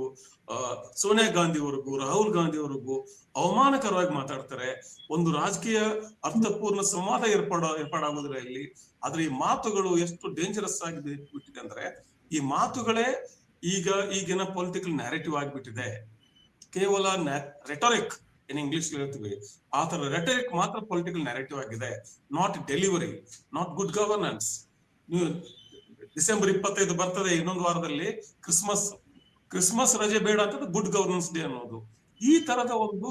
ಸೋನಿಯಾ ಗಾಂಧಿವರೆಗೂ, ರಾಹುಲ್ ಗಾಂಧಿವರೆಗೂ ಅವಮಾನಕರವಾಗಿ ಮಾತಾಡ್ತಾರೆ. ಒಂದು ರಾಜಕೀಯ ಅರ್ಥಪೂರ್ಣ ಸಂವಾದ ಏರ್ಪಾಡಾಗೋದಿಲ್ಲ ಇಲ್ಲಿ. ಆದ್ರೆ ಈ ಮಾತುಗಳು ಎಷ್ಟು ಡೇಂಜರಸ್ ಆಗಿ ಬಿಟ್ಟಿದೆ ಅಂದ್ರೆ, ಈ ಮಾತುಗಳೇ ಈಗಿನ ಪೊಲಿಟಿಕಲ್ ನ್ಯಾರೇಟಿವ್ ಆಗಿಬಿಟ್ಟಿದೆ. ಕೇವಲ ರೆಟರಿಕ್, ಇನ್ ಇಂಗ್ಲಿಷ್ ಹೇಳ್ತೀವಿ, ಆ ತರ ರೆಟರಿಕ್ ಮಾತ್ರ ಪೊಲಿಟಿಕಲ್ ನ್ಯಾರೇಟಿವ್ ಆಗಿದೆ, not delivery, not good governance. ನೀವು ಡಿಸೆಂಬರ್ 25 ಬರ್ತದೆ, ಇನ್ನೊಂದು ವಾರದಲ್ಲಿ ಕ್ರಿಸ್ಮಸ್ ರಜೆ ಬೇಡ ಅಂತ ಗುಡ್ ಗವರ್ನೆನ್ಸ್ ಡೇ ಅನ್ನೋದು. ಈ ತರದ ಒಂದು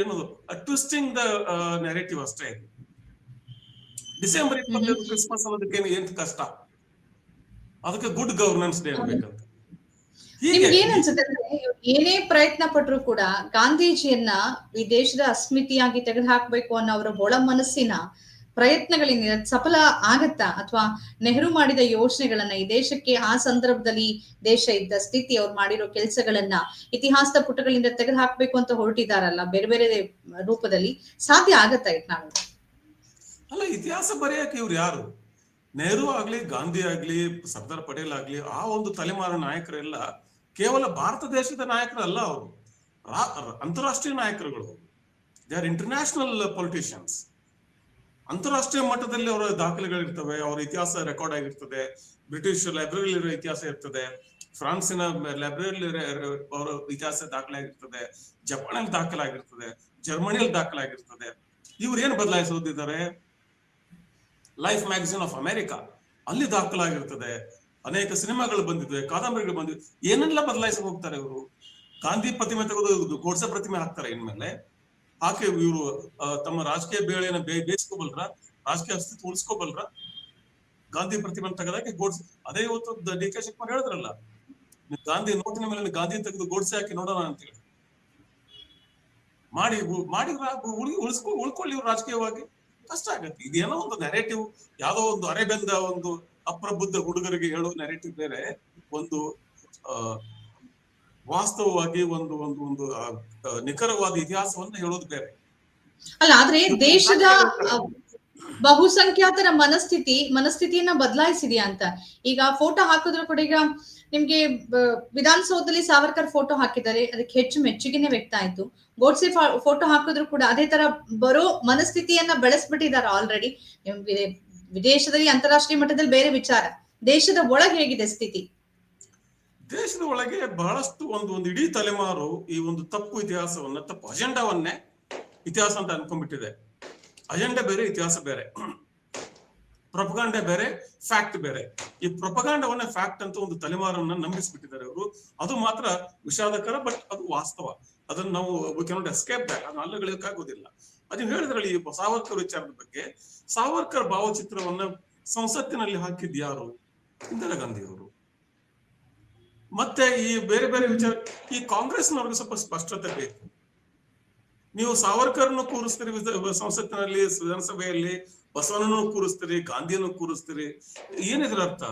ಏನದು ಟ್ವಿಸ್ಟಿಂಗ್ ದ ನ್ಯಾರೇಟಿವ್ ಅಷ್ಟೇ ಇದು. ಡಿಸೆಂಬರ್ 25 ಕ್ರಿಸ್ಮಸ್ ಅನ್ನೋದಕ್ಕೆ ಏನ್ ಕಷ್ಟ, ಅದಕ್ಕೆ ಗುಡ್ ಗವರ್ನೆನ್ಸ್ ಡೇ ಅನ್ಬೇಕಂತ. ನಿಮ್ಗೆ ಏನ್ ಅನ್ಸುತ್ತೆ ಅಂದ್ರೆ, ಏನೇ ಪ್ರಯತ್ನ ಪಟ್ರು ಕೂಡ ಗಾಂಧೀಜಿಯನ್ನ ಈ ದೇಶದ ಅಸ್ಮಿತೆಯಾಗಿ ತೆಗೆದುಹಾಕ್ಬೇಕು ಅನ್ನೋ ಅವರ ಒಳ ಮನಸ್ಸಿನ ಪ್ರಯತ್ನಗಳಿಂದ ಸಫಲ ಆಗತ್ತಾ? ಅಥವಾ ನೆಹರು ಮಾಡಿದ ಯೋಚನೆಗಳನ್ನ ಈ ದೇಶಕ್ಕೆ ಆ ಸಂದರ್ಭದಲ್ಲಿ ದೇಶ ಇದ್ದ ಸ್ಥಿತಿ, ಅವ್ರು ಮಾಡಿರೋ ಕೆಲಸಗಳನ್ನ ಇತಿಹಾಸದ ಪುಟಗಳಿಂದ ತೆಗೆದು ಹಾಕ್ಬೇಕು ಅಂತ ಹೊರಟಿದಾರಲ್ಲ, ಬೇರೆ ಬೇರೆ ರೂಪದಲ್ಲಿ, ಸಾಧ್ಯ ಆಗತ್ತಾ ಇಟ್ನಾಳ್? ಅಲ್ಲ, ಇತಿಹಾಸ ಬರೆಯಕ್ಕೆ ಇವ್ರು ಯಾರು? ನೆಹರು ಆಗ್ಲಿ, ಗಾಂಧಿ ಆಗ್ಲಿ, ಸರ್ದಾರ್ ಪಟೇಲ್ ಆಗ್ಲಿ, ಆ ಒಂದು ತಲೆಮಾರ ನಾಯಕರೆಲ್ಲ ಕೇವಲ ಭಾರತ ದೇಶದ ನಾಯಕರಲ್ಲ, ಅವರು ಅಂತಾರಾಷ್ಟ್ರೀಯ ನಾಯಕರುಗಳು. They are international politicians. ಅಂತಾರಾಷ್ಟ್ರೀಯ ಮಟ್ಟದಲ್ಲಿ ಅವರ ದಾಖಲೆಗಳಿರ್ತವೆ, ಅವರ ಇತಿಹಾಸ ರೆಕಾರ್ಡ್ ಆಗಿರ್ತದೆ. ಬ್ರಿಟಿಷ್ ಲೈಬ್ರರಿ ಇತಿಹಾಸ ಇರ್ತದೆ, ಫ್ರಾನ್ಸಿನ ಲೈಬ್ರರಿ ಅವರ ಇತಿಹಾಸ ದಾಖಲಾಗಿರ್ತದೆ, ಜಪಾನಲ್ಲಿ ದಾಖಲಾಗಿರ್ತದೆ, ಜರ್ಮನಿಯಲ್ಲಿ ದಾಖಲಾಗಿರ್ತದೆ. ಇವ್ರು ಏನ್ ಬದಲಾಯಿಸೋದಿದ್ದಾರೆ? ಲೈಫ್ ಮ್ಯಾಗಝಿನ್ ಆಫ್ ಅಮೆರಿಕಾ, ಅಲ್ಲಿ ದಾಖಲಾಗಿರ್ತದೆ. ಅನೇಕ ಸಿನಿಮಾಗಳು ಬಂದಿದ್ವೆ, ಕಾದಂಬರಿಗಳು ಬಂದಿದ್ವೆ. ಏನೆಲ್ಲ ಬದಲಾಯಿಸಿ ಹೋಗ್ತಾರೆ ಇವರು. ಗಾಂಧಿ ಪ್ರತಿಮೆ ತೆಗೆದು ಗೋಡ್ಸೆ ಪ್ರತಿಮೆ ಹಾಕ್ತಾರೆ ಇನ್ಮೇಲೆ. ಆಕೆ ಇವರು ತಮ್ಮ ರಾಜಕೀಯ ಬೇಳೆನ ಬೇಯಿಸ್ಕೋಬಲ್ರ, ರಾಜಕೀಯ ಅಸ್ತಿತ್ವ ಉಳಿಸ್ಕೋಬಲ್ರ? ಗಾಂಧಿ ಪ್ರತಿಮೆ ತೆಗೆದಾಕಿ ಗೋಡ್ಸೆ, ಅದೇ ಇವತ್ತು ಡಿ ಕೆ ಶಿವಕುಮಾರ್ ಹೇಳಿದ್ರಲ್ಲ, ಗಾಂಧಿ ನೋಟಿನ ಮೇಲೆ ಗಾಂಧಿ ತೆಗೆದು ಗೋಡ್ಸೆ ಹಾಕಿ ನೋಡೋಣ ಅಂತೇಳಿ ಮಾಡಿ ಉಳ್ಕೊಳ್ಳಿ ರಾಜಕೀಯವಾಗಿ. ಕಷ್ಟ ಆಗತ್ತೆ. ಇದೇನೋ ಒಂದು ನೆರೇಟಿವ್, ಯಾವ್ದೋ ಒಂದು ಅರೆಬೆಂದ ಒಂದು ಅಪ್ರಬುದ್ಧ ಹುಡುಗರಿಗೆ ಹೇಳೋ ನೆರೇಟಿವ್ ಬೇರೆ, ಒಂದು ವಾಸ್ತವವಾಗಿ ಒಂದು ಒಂದು ಒಂದು ನಿಖರವಾದ ಇತಿಹಾಸವನ್ನ ಹೇಳೋದು ಬೇರೆ. ಅಲ್ಲ, ಆದ್ರೆ ದೇಶದ ಬಹುಸಂಖ್ಯಾತರ ಮನಸ್ಥಿತಿಯನ್ನ ಬದಲಾಯಿಸಿದ್ಯಾ ಅಂತ. ಈಗ ಫೋಟೋ ಹಾಕಿದ್ರು ಕೂಡ, ಈಗ ನಿಮ್ಗೆ ವಿಧಾನಸೌಧದಲ್ಲಿ ಸಾವರ್ಕರ್ ಫೋಟೋ ಹಾಕಿದ್ದಾರೆ, ಅದಕ್ಕೆ ಹೆಚ್ಚು ಮೆಚ್ಚುಗೆನೆ ವ್ಯಕ್ತ ಆಯ್ತು. ಗೋಡ್ಸೆ ಫೋಟೋ ಹಾಕಿದ್ರು ಕೂಡ ಅದೇ ತರ ಬರೋ ಮನಸ್ಥಿತಿಯನ್ನ ಬೆಳೆಸ್ಬಿಟ್ಟಿದ್ದಾರೆ ಆಲ್ರೆಡಿ. ವಿದೇಶದಲ್ಲಿ, ಅಂತಾರಾಷ್ಟ್ರೀಯ ಮಟ್ಟದಲ್ಲಿ ಬೇರೆ ವಿಚಾರ, ದೇಶದ ಒಳಗೆ ಹೇಗಿದೆ ಸ್ಥಿತಿ? ದೇಶದ ಒಳಗೆ ಬಹಳಷ್ಟು ಒಂದು ಇಡೀ ತಲೆಮಾರು ಈ ಒಂದು ತಪ್ಪು ಇತಿಹಾಸವನ್ನ, ತಪ್ಪು ಅಜೆಂಡಾವನ್ನೇ ಇತಿಹಾಸ ಅಂತ ಅನ್ಕೊಂಡ್ಬಿಟ್ಟಿದೆ. ಅಜೆಂಡಾ ಬೇರೆ, ಇತಿಹಾಸ ಬೇರೆ. ಪ್ರೊಪಗಾಂಡ ಬೇರೆ, ಫ್ಯಾಕ್ಟ್ ಬೇರೆ. ಈ ಪ್ರೊಪಗಾಂಡವನ್ನ ಫ್ಯಾಕ್ಟ್ ಅಂತ ಒಂದು ತಲೆಮಾರನ್ನ ನಂಬಿಸ್ಬಿಟ್ಟಿದ್ದಾರೆ ಅವರು. ಅದು ಮಾತ್ರ ವಿಷಾದಕರ, ಬಟ್ ಅದು ವಾಸ್ತವ. ಅದನ್ನ ನಾವು ವಿ ಕ್ಯಾನಾಟ್ ಎಸ್ಕೇಪ್ ಬ್ಯಾಕ್, ಅದನ್ನ ಅಲ್ಲಗಳಿಯಕ್ಕಾಗೋದಿಲ್ಲ. ಅದನ್ನ ಹೇಳಿದ್ರಲ್ಲಿ ಈ ಸಾವರ್ಕರ್ ವಿಚಾರದ ಬಗ್ಗೆ, ಸಾವರ್ಕರ್ ಭಾವಚಿತ್ರವನ್ನ ಸಂಸತ್ತಿನಲ್ಲಿ ಹಾಕಿದ್ಯಾರು? ಇಂದಿರಾ ಗಾಂಧಿ ಅವರು. ಮತ್ತೆ ಈ ಬೇರೆ ಬೇರೆ ವಿಚಾರ, ಈ ಕಾಂಗ್ರೆಸ್ನವ್ರಿಗೆ ಸ್ವಲ್ಪ ಸ್ಪಷ್ಟತೆ ಬೇಕು. ನೀವು ಸಾವರ್ಕರ್ನು ಕೂರಿಸ್ತೀರಿ ಸಂಸತ್ತಿನಲ್ಲಿ, ವಿಧಾನಸಭೆಯಲ್ಲಿ, ಬಸವನನ್ನು ಕೂರಿಸ್ತೀರಿ, ಗಾಂಧಿಯನ್ನು ಕೂರಿಸ್ತೀರಿ, ಏನಿದ್ರ ಅರ್ಥ?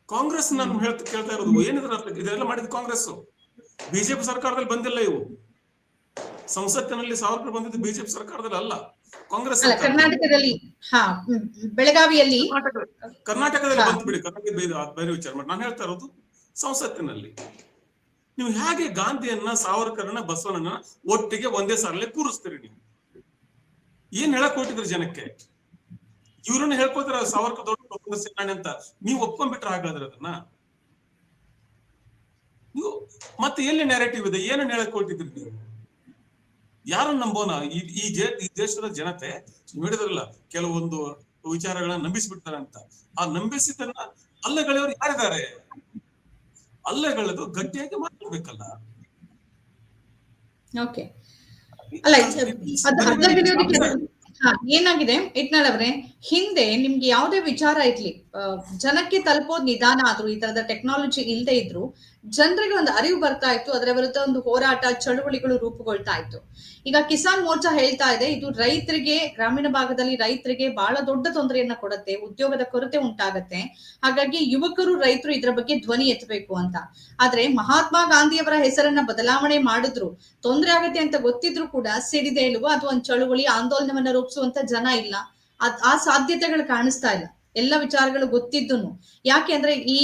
ಕಾಂಗ್ರೆಸ್ ನಾನು ಕೇಳ್ತಾ ಇರೋದು ಏನಿದ್ರ ಅರ್ಥ? ಇದೆಲ್ಲ ಮಾಡಿದ ಕಾಂಗ್ರೆಸ್, ಬಿಜೆಪಿ ಸರ್ಕಾರದಲ್ಲಿ ಬಂದಿಲ್ಲ. ಇವು ಸಂಸತ್ತಿನಲ್ಲಿ ಸಾವರ್ಕರ್ ಬಂದಿದ್ದು ಬಿಜೆಪಿ ಸರ್ಕಾರದಲ್ಲಿ ಅಲ್ಲ, ಕಾಂಗ್ರೆಸ್ ಕರ್ನಾಟಕದಲ್ಲಿ, ಬೆಳಗಾವಿಯಲ್ಲಿ, ಕರ್ನಾಟಕದಲ್ಲಿ ಬಂತು ಬಿಡಿ, ಕರ್ನಾಟಕ ಬೇರೆ ವಿಚಾರ ಮಾಡಿ. ನಾನು ಹೇಳ್ತಾ ಇರೋದು ಸಂಸತ್ತಿನಲ್ಲಿ. ನೀವು ಹೇಗೆ ಗಾಂಧಿಯನ್ನ, ಸಾವರ್ಕರ್ನ, ಬಸವಣ್ಣನ ಒಟ್ಟಿಗೆ ಒಂದೇ ಸಾಲಲ್ಲಿ ಕೂರಿಸ್ತೀರಿ? ನೀವು ಏನ್ ಹೇಳಕ್ ಹೊಟ್ಟಿದ್ರಿ ಜನಕ್ಕೆ? ಇವ್ರನ್ನ ಹೇಳ್ಕೊತಾರ ಸಾವರ್ಕರ್ ದೊಡ್ಡ ಸೇನಾಣಿ ಅಂತ. ನೀವು ಒಪ್ಕೊಂಡ್ಬಿಟ್ರೆ ಹಾಗಾದ್ರೆ ಅದನ್ನ ನೀವು ಮತ್ತೆ ಎಲ್ಲಿ ನ್ಯಾರೇಟಿವ್ ಇದೆ? ಏನನ್ನ ಹೇಳಕ್ ಹೊಟ್ಟಿದ್ರಿ ನೀವು? ಯಾರನ್ನ ನಂಬೋನ? ಈ ದೇಶದ ಜನತೆ ಹೇಳಿದ್ರಲ್ಲ, ಕೆಲವೊಂದು ವಿಚಾರಗಳನ್ನ ನಂಬಿಸ್ಬಿಡ್ತಾರೆ ಅಂತ. ಆ ನಂಬಿಸಿದನ್ನ ಅಲ್ಲಗಳೆಯವರು ಯಾರಿದ್ದಾರೆ? ಅಲ್ಲಗಳೆದು ಗಟ್ಟಿಯಾಗಿ ಮಾತಾಡ್ಬೇಕಲ್ಲ. ಓಕೆ, ಅಲ್ಲ ಏನಾಗಿದೆ ಇಟ್ನಾಳ್ ಅವ್ರೆ, ಹಿಂದೆ ನಿಮ್ಗೆ ಯಾವುದೇ ವಿಚಾರ ಇರ್ಲಿ, ಜನಕ್ಕೆ ತಲುಪೋದ್ ನಿಧಾನ ಆದ್ರೂ, ಈ ತರದ ಟೆಕ್ನಾಲಜಿ ಇಲ್ಲದೆ ಇದ್ರು ಜನರಿಗೆ ಒಂದು ಅರಿವು ಬರ್ತಾ ಇತ್ತು, ಅದರ ವಿರುದ್ಧ ಒಂದು ಹೋರಾಟ, ಚಳುವಳಿಗಳು ರೂಪುಗೊಳ್ತಾ ಇತ್ತು. ಈಗ ಕಿಸಾನ್ ಮೋರ್ಚಾ ಹೇಳ್ತಾ ಇದೆ, ಇದು ರೈತರಿಗೆ, ಗ್ರಾಮೀಣ ಭಾಗದಲ್ಲಿ ರೈತರಿಗೆ ಬಹಳ ದೊಡ್ಡ ತೊಂದರೆಯನ್ನ ಕೊಡುತ್ತೆ, ಉದ್ಯೋಗದ ಕೊರತೆ ಉಂಟಾಗತ್ತೆ, ಹಾಗಾಗಿ ಯುವಕರು, ರೈತರು ಇದ್ರ ಬಗ್ಗೆ ಧ್ವನಿ ಎತ್ತಬೇಕು ಅಂತ. ಆದ್ರೆ ಮಹಾತ್ಮ ಗಾಂಧಿಯವರ ಹೆಸರನ್ನ ಬದಲಾವಣೆ ಮಾಡಿದ್ರು, ತೊಂದರೆ ಆಗತ್ತೆ ಅಂತ ಗೊತ್ತಿದ್ರು ಕೂಡ ಸಿಡಿದೇಳುವ ಅಥವಾ ಒಂದು ಚಳುವಳಿ, ಆಂದೋಲನವನ್ನ ರೂಪಿಸುವಂತ ಜನ ಇಲ್ಲ. ಆ ಸಾಧ್ಯತೆಗಳು ಕಾಣಿಸ್ತಾ ಇಲ್ಲ, ಎಲ್ಲ ವಿಚಾರಗಳು ಗೊತ್ತಿದ್ದನು. ಯಾಕೆ ಅಂದ್ರೆ ಈ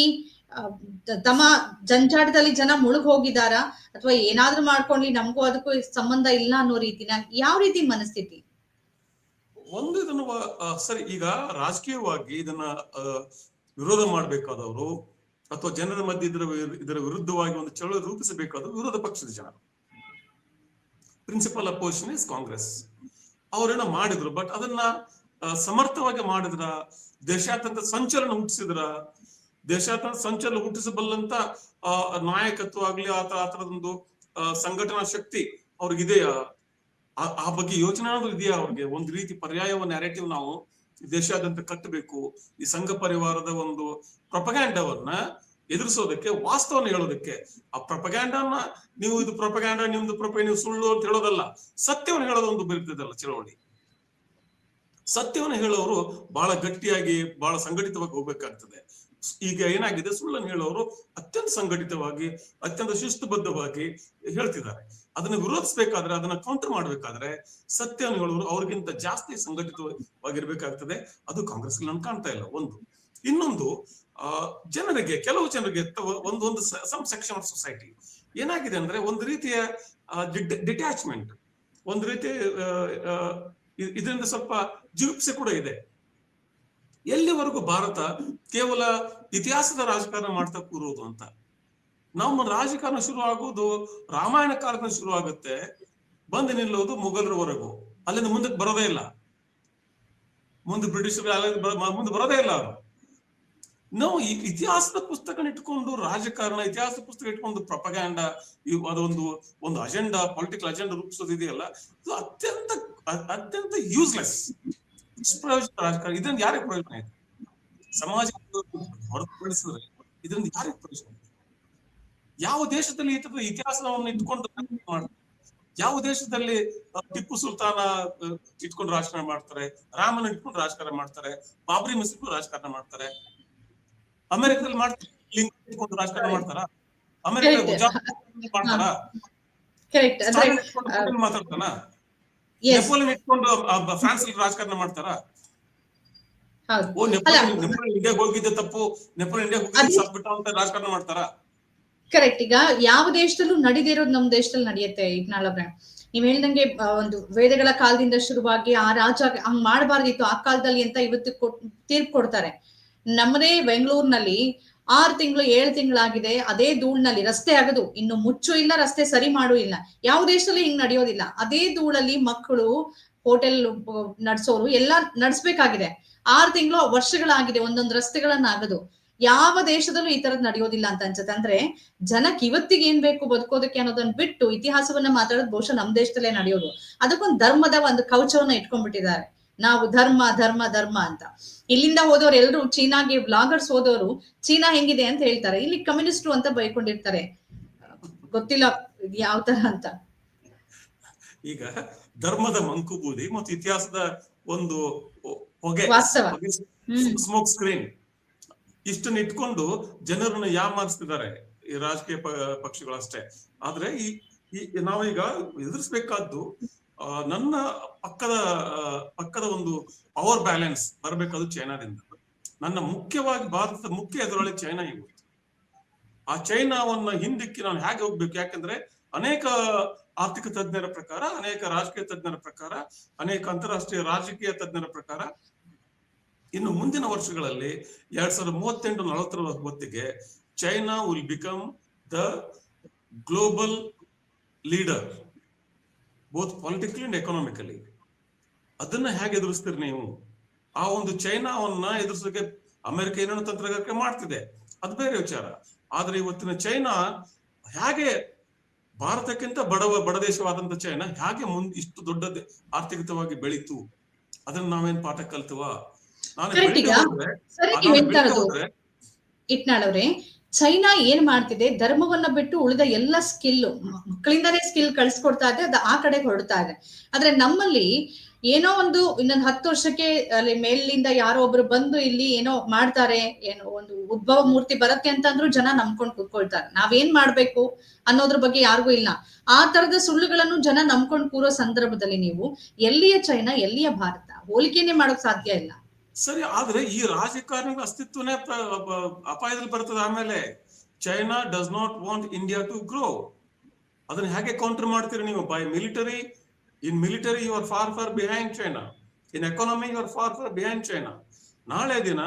ತಮ್ಮ ಜಂಜಾಟದಲ್ಲಿ ಜನ ಮುಳುಗ್ ಹೋಗಿದಾರ, ಅಥವಾ ಏನಾದ್ರೂ ಮಾಡ್ಕೊಂಡ್ಲಿ, ನಮಗೂ ಅದಕ್ಕೂ ಸಂಬಂಧ ಇಲ್ಲ ಅನ್ನೋ ರೀತಿನ ಯಾವ ರೀತಿ ಮನಸ್ಥಿತಿ? ಒಂದು ಇದನ್ನು ಸರಿ, ಈಗ ರಾಜಕೀಯವಾಗಿ ಇದನ್ನ ವಿರೋಧ ಮಾಡ್ಬೇಕಾದವರು ಅಥವಾ ಜನರ ಮಧ್ಯೆ ಇದರ ವಿರುದ್ಧವಾಗಿ ಒಂದು ಚಳುವಳಿ ರೂಪಿಸಬೇಕಾದವರು ವಿರೋಧ ಪಕ್ಷದ ಜನರು. Principal opposition is Congress. ಅವರೇನೋ ಮಾಡಿದ್ರು, ಬಟ್ ಅದನ್ನ ಸಮರ್ಥವಾಗಿ ಮಾಡಿದ್ರ, ದೇಶಾದ್ಯಂತ ಸಂಚಲನ ಹುಟ್ಟಿಸಿದ್ರ, ದೇಶಾದ್ಯಂತ ಸಂಚಲನ ಹುಟ್ಟಿಸಬಲ್ಲಂತ ನಾಯಕತ್ವ ಆಗ್ಲಿ, ಆತರದೊಂದು ಸಂಘಟನಾ ಶಕ್ತಿ ಅವ್ರಿಗಿದೆಯಾ? ಆ ಬಗ್ಗೆ ಯೋಚನೆ ಇದೆಯಾ ಅವ್ರಿಗೆ? ಒಂದು ರೀತಿ ಪರ್ಯಾಯ ನ್ಯಾರೇಟಿವ್ ನಾವು ದೇಶಾದ್ಯಂತ ಕಟ್ಟಬೇಕು, ಈ ಸಂಘ ಪರಿವಾರದ ಒಂದು ಪ್ರೊಪಗ್ಯಾಂಡವನ್ನ ಎದುರಿಸೋದಕ್ಕೆ, ವಾಸ್ತವನ ಹೇಳೋದಕ್ಕೆ. ಆ ಪ್ರೊಪಗ್ಯಾಂಡನ್ನ ನೀವು ಇದು ಪ್ರೊಪಗ್ಯಾಂಡ, ನೀವು ಸುಳ್ಳು ಅಂತ ಹೇಳೋದಲ್ಲ, ಸತ್ಯವನ್ನು ಹೇಳೋದು ಒಂದು ಬರ್ತದಲ್ಲ ಚಳವಳಿ. ಸತ್ಯವನ್ನು ಹೇಳೋರು ಬಹಳ ಗಟ್ಟಿಯಾಗಿ, ಬಹಳ ಸಂಘಟಿತವಾಗಿ ಹೋಗ್ಬೇಕಾಗ್ತದೆ. ಈಗ ಏನಾಗಿದೆ, ಸುಳ್ಳನ್ನು ಹೇಳೋರು ಅತ್ಯಂತ ಸಂಘಟಿತವಾಗಿ, ಅತ್ಯಂತ ಶಿಸ್ತುಬದ್ಧವಾಗಿ ಹೇಳ್ತಿದ್ದಾರೆ. ಅದನ್ನ ವಿರೋಧಿಸಬೇಕಾದ್ರೆ, ಅದನ್ನ ಕೌಂಟರ್ ಮಾಡ್ಬೇಕಾದ್ರೆ ಸತ್ಯವನ್ನು ಹೇಳೋರು ಅವ್ರಿಗಿಂತ ಜಾಸ್ತಿ ಸಂಘಟಿತವಾಗಿರ್ಬೇಕಾಗ್ತದೆ. ಅದು ಕಾಂಗ್ರೆಸ್ ನಾನು ಕಾಣ್ತಾ ಇಲ್ಲ. ಒಂದು. ಇನ್ನೊಂದು, ಜನರಿಗೆ, ಕೆಲವು ಜನರಿಗೆ, ಒಂದು ಸಮ್ ಸೆಕ್ಷನ್ ಆಫ್ ಸೊಸೈಟಿ ಏನಾಗಿದೆ ಅಂದ್ರೆ, ಒಂದು ರೀತಿಯ ಡಿಟ್ಯಾಚ್ಮೆಂಟ್, ಒಂದು ರೀತಿ ಇದರಿಂದ ಸ್ವಲ್ಪ ಜಿಗುಪ್ಸೆ ಕೂಡ ಇದೆ. ಎಲ್ಲಿವರೆಗೂ ಭಾರತ ಕೇವಲ ಇತಿಹಾಸದ ರಾಜಕಾರಣ ಮಾಡ್ತಾ ಕೂರೋದು ಅಂತ? ನಮ್ಮ ರಾಜಕಾರಣ ಶುರು ಆಗೋದು ರಾಮಾಯಣ ಕಾಲದಿಂದ ಶುರು ಆಗುತ್ತೆ, ಬಂದು ನಿಲ್ಲೋದು ಮುಘಲರವರೆಗೂ. ಅಲ್ಲಿಂದ ಮುಂದಕ್ಕೆ ಬರೋದೇ ಇಲ್ಲ, ಮುಂದೆ ಬ್ರಿಟಿಷರು ಮುಂದೆ ಬರೋದೇ ಇಲ್ಲ. ಅವರು ನಾವು ಈ ಇತಿಹಾಸದ ಪುಸ್ತಕ ಇಟ್ಕೊಂಡು ರಾಜಕಾರಣ, ಇತಿಹಾಸದ ಪುಸ್ತಕ ಇಟ್ಕೊಂಡು ಪ್ರಪಗ್ಯಾಂಡ, ಒಂದು ಅಜೆಂಡಾ, ಪೊಲಿಟಿಕಲ್ ಅಜೆಂಡಾ ರೂಪಿಸೋದಿದೆಯಲ್ಲ, ಇದು ಅತ್ಯಂತ ಯೂಸ್ಲೆಸ್, ನಿಷ್ಪ್ರಯೋಜನ ರಾಜಕಾರಣ. ಇದರಿಂದ ಯಾರಿಗೆ ಪ್ರಯೋಜನ ಇದೆ? ಸಮಾಜ ಹೊರತುಪಡಿಸಿದ್ರೆ ಇದರಿಂದ ಯಾರಿಗೆ ಪ್ರಯೋಜನ ಇದೆ? ಯಾವ ದೇಶದಲ್ಲಿ ಈ ತರದ ಇತಿಹಾಸವನ್ನು ಇಟ್ಕೊಂಡು ಮಾಡ್ತಾರೆ? ಯಾವ ದೇಶದಲ್ಲಿ ಟಿಪ್ಪು ಸುಲ್ತಾನ ಇಟ್ಕೊಂಡು ರಾಜಕಾರಣ ಮಾಡ್ತಾರೆ, ರಾಮನ ಇಟ್ಕೊಂಡು ರಾಜಕಾರಣ ಮಾಡ್ತಾರೆ, ಬಾಬರಿ ಮಸೀದ್ ರಾಜಕಾರಣ ಮಾಡ್ತಾರೆ? ಅಮೆರಿಕದಲ್ಲಿ ಮಾಡ್ತಾರೆ, ಲಿಂಗ ಇಟ್ಕೊಂಡು ರಾಜಕಾರಣ ಮಾಡ್ತಾರ? ಅಮೆರಿಕ ಮಾಡ್ತಾರ? ಮಾತಾಡ್ತಾನ? ನೆಪೋಲಿಯನ್ ಇಟ್ಕೊಂಡು ಫ್ರಾನ್ಸ್ ಅಲ್ಲಿ ರಾಜಕಾರಣ ಮಾಡ್ತಾರ? ನೆಪೋಲಿಯನ್ ಇಂಡಿಯಾಗ ಹೋಗಿದ್ದೆ ತಪ್ಪು, ನೆಪೋಲಿಯನ್ ಇಂಡಿಯಾಗ ಹೋಗಿದ್ದೆ ಸಬ್ಬಿಟ್ಟ ಅಂತ ರಾಜಕಾರಣ ಮಾಡ್ತಾರ? ಕರೆಕ್ಟ್. ಈಗ ಯಾವ ದೇಶದಲ್ಲೂ ನಡೀದಿರೋದು ನಮ್ ದೇಶದಲ್ಲಿ ನಡೆಯುತ್ತೆ. ಇಟ್ನಾಳವ್ರೆ, ನೀವ್ ಹೇಳ್ದಂಗೆ ಒಂದು ವೇದಗಳ ಕಾಲದಿಂದ ಶುರುವಾಗಿ ಆ ರಾಜ ಹಂಗ್ ಮಾಡಬಾರ್ದಿತ್ತು ಆ ಕಾಲದಲ್ಲಿ ಅಂತ ಇವತ್ತು ತೀರ್ಪು ಕೊಡ್ತಾರೆ. ನಮ್ಮದೇ ಬೆಂಗಳೂರಿನಲ್ಲಿ 6 ತಿಂಗಳು 7 ತಿಂಗಳಾಗಿದೆ, ಅದೇ ಧೂಳ್ನಲ್ಲಿ ರಸ್ತೆ ಆಗದು, ಇನ್ನು ಮುಚ್ಚು ಇಲ್ಲ, ರಸ್ತೆ ಸರಿ ಮಾಡು ಇಲ್ಲ. ಯಾವ ದೇಶದಲ್ಲಿ ಹಿಂಗ್ ನಡೆಯೋದಿಲ್ಲ. ಅದೇ ಧೂಳಲ್ಲಿ ಮಕ್ಕಳು, ಹೋಟೆಲ್ ನಡ್ಸೋರು ಎಲ್ಲ ನಡ್ಸ್ಬೇಕಾಗಿದೆ. 6 ತಿಂಗಳು ವರ್ಷಗಳಾಗಿದೆ ಒಂದೊಂದು ರಸ್ತೆಗಳನ್ನ ಆಗದು. ಯಾವ ದೇಶದಲ್ಲೂ ಈ ತರದ್ ನಡೆಯೋದಿಲ್ಲ ಅಂತ ಅನ್ಸುತ್ತೆ. ಅಂದ್ರೆ ಜನಕ್ಕೆ ಇವತ್ತಿಗೆ ಏನ್ ಬೇಕು ಬದುಕೋದಕ್ಕೆ ಅನ್ನೋದನ್ನ ಬಿಟ್ಟು ಇತಿಹಾಸವನ್ನ ಮಾತಾಡೋದು ಬಹುಶಃ ನಮ್ ದೇಶದಲ್ಲೇ ನಡೆಯೋದು. ಅದಕ್ಕೊಂದು ಧರ್ಮದ ಒಂದು ಕವಚವನ್ನ ಇಟ್ಕೊಂಡ್ಬಿಟ್ಟಿದ್ದಾರೆ. ನಾವು ಧರ್ಮ ಧರ್ಮ ಧರ್ಮ ಅಂತ. ಇಲ್ಲಿಂದ ಹೋದವ್ರು ಎಲ್ರು ಚೀನಾಗೆ ಬ್ಲಾಗರ್ಸ್ ಹೋದವರು ಚೀನಾ ಹೆಂಗಿದೆ ಅಂತ ಹೇಳ್ತಾರೆ, ಇಲ್ಲಿ ಕಮ್ಯುನಿಸ್ಟ್ರು ಅಂತ ಬೈಕೊಂಡಿರ್ತಾರೆ. ಗೊತ್ತಿಲ್ಲ ಯಾವ ತರ ಅಂತ. ಈಗ ಧರ್ಮದ ಮಂಕುಬೂದಿ ಮತ್ತು ಇತಿಹಾಸದ ಒಂದು ಹೊಗೆ, ಸ್ಮೋಕ್ ಸ್ಕ್ರೀನ್, ಇಷ್ಟನ್ನ ಇಟ್ಕೊಂಡು ಜನರನ್ನು ಯಾಮಾರಿಸ್ತಿದ್ದಾರೆ ಈ ರಾಜಕೀಯ ಪಕ್ಷಗಳು ಅಷ್ಟೇ. ಆದ್ರೆ ನಾವೀಗ ಎದುರಿಸಬೇಕಾದ್ದು ನನ್ನ ಪಕ್ಕದ ಒಂದು ಪವರ್ ಬ್ಯಾಲೆನ್ಸ್ ಬರಬೇಕಾದ್ರು ಚೈನಾದಿಂದ. ನನ್ನ ಮುಖ್ಯವಾಗಿ ಭಾರತದ ಮುಖ್ಯ ಎದುರಾಳಿ ಚೈನಾ ಇವತ್ತು. ಆ ಚೈನಾವನ್ನ ಹಿಂದಿಕ್ಕಿ ನಾನು ಹೇಗೆ ಹೋಗ್ಬೇಕು? ಯಾಕಂದ್ರೆ ಅನೇಕ ಆರ್ಥಿಕ ತಜ್ಞರ ಪ್ರಕಾರ, ಅನೇಕ ರಾಜಕೀಯ ತಜ್ಞರ ಪ್ರಕಾರ, ಅನೇಕ ಅಂತಾರಾಷ್ಟ್ರೀಯ ರಾಜಕೀಯ ತಜ್ಞರ ಪ್ರಕಾರ ಇನ್ನು ಮುಂದಿನ ವರ್ಷಗಳಲ್ಲಿ 2038-40 ಹೊತ್ತಿಗೆ China will become the global leader, both politically and economically. ಅದನ್ನ ಹೇಗೆ ಎದುರಿಸ್ತೀರಿ ನೀವು? ಆ ಒಂದು ಚೈನಾವನ್ನ ಎದುರಿಸೋಕೆ ಅಮೆರಿಕ ಏನೇನೋ ತಂತ್ರಗಾರಿಕೆ ಮಾಡ್ತಿದೆ, ಅದು ಬೇರೆ ವಿಚಾರ. ಆದ್ರೆ ಇವತ್ತಿನ ಚೈನಾ ಹೇಗೆ ಭಾರತಕ್ಕಿಂತ ಬಡ ದೇಶವಾದಂತ ಚೈನಾ ಹೇಗೆ ಇಷ್ಟು ದೊಡ್ಡ ಆರ್ಥಿಕವಾಗಿ ಬೆಳೀತು, ಅದನ್ನ ನಾವೇನ್ ಪಾಠ ಕಲ್ತವ? ಇಟ್ನಾಳವ್ರೆ, ಚೈನಾ ಏನ್ ಮಾಡ್ತಿದೆ, ಧರ್ಮವನ್ನ ಬಿಟ್ಟು ಉಳಿದ ಎಲ್ಲ ಸ್ಕಿಲ್ ಮಕ್ಕಳಿಂದಾನೇ ಸ್ಕಿಲ್ ಕಳ್ಸಿಕೊಡ್ತಾ ಇದೆ, ಅದು ಆ ಕಡೆಗೆ ಹೊರಡ್ತಾ ಇದೆ. ಆದ್ರೆ ನಮ್ಮಲ್ಲಿ ಏನೋ ಒಂದು ಇನ್ನೊಂದು 10 ವರ್ಷಕ್ಕೆ ಅಲ್ಲಿ ಮೇಲಿಂದ ಯಾರೋ ಒಬ್ರು ಬಂದು ಇಲ್ಲಿ ಏನೋ ಮಾಡ್ತಾರೆ, ಏನೋ ಒಂದು ಉದ್ಭವ ಮೂರ್ತಿ ಬರತ್ತೆ ಅಂತಂದ್ರೂ ಜನ ನಂಬ್ಕೊಂಡು ಕೂತ್ಕೊಳ್ತಾರೆ. ನಾವೇನ್ ಮಾಡ್ಬೇಕು ಅನ್ನೋದ್ರ ಬಗ್ಗೆ ಯಾರಿಗೂ ಇಲ್ಲ. ಆ ತರದ ಸುಳ್ಳುಗಳನ್ನು ಜನ ನಂಬ್ಕೊಂಡು ಕೂರೋ ಸಂದರ್ಭದಲ್ಲಿ ನೀವು ಎಲ್ಲಿಯ ಚೈನಾ, ಎಲ್ಲಿಯ ಭಾರತ, ಹೋಲಿಕೆನೆ ಮಾಡೋಕ್ ಸಾಧ್ಯ ಇಲ್ಲ. ಸರಿ, ಆದ್ರೆ ಈ ರಾಜಕಾರಣಿಗಳ ಅಸ್ತಿತ್ವನೇ ಅಪಾಯದಲ್ಲಿ ಬರ್ತದೆ. ಆಮೇಲೆ China does not want India to grow. ಅದನ್ನ ಹೇಗೆ ಕೌಂಟರ್ ಮಾಡ್ತೀರಿ ನೀವು? By military. In military you are far far behind China. In economy you are far far behind China. ನಾಳೆ ದಿನ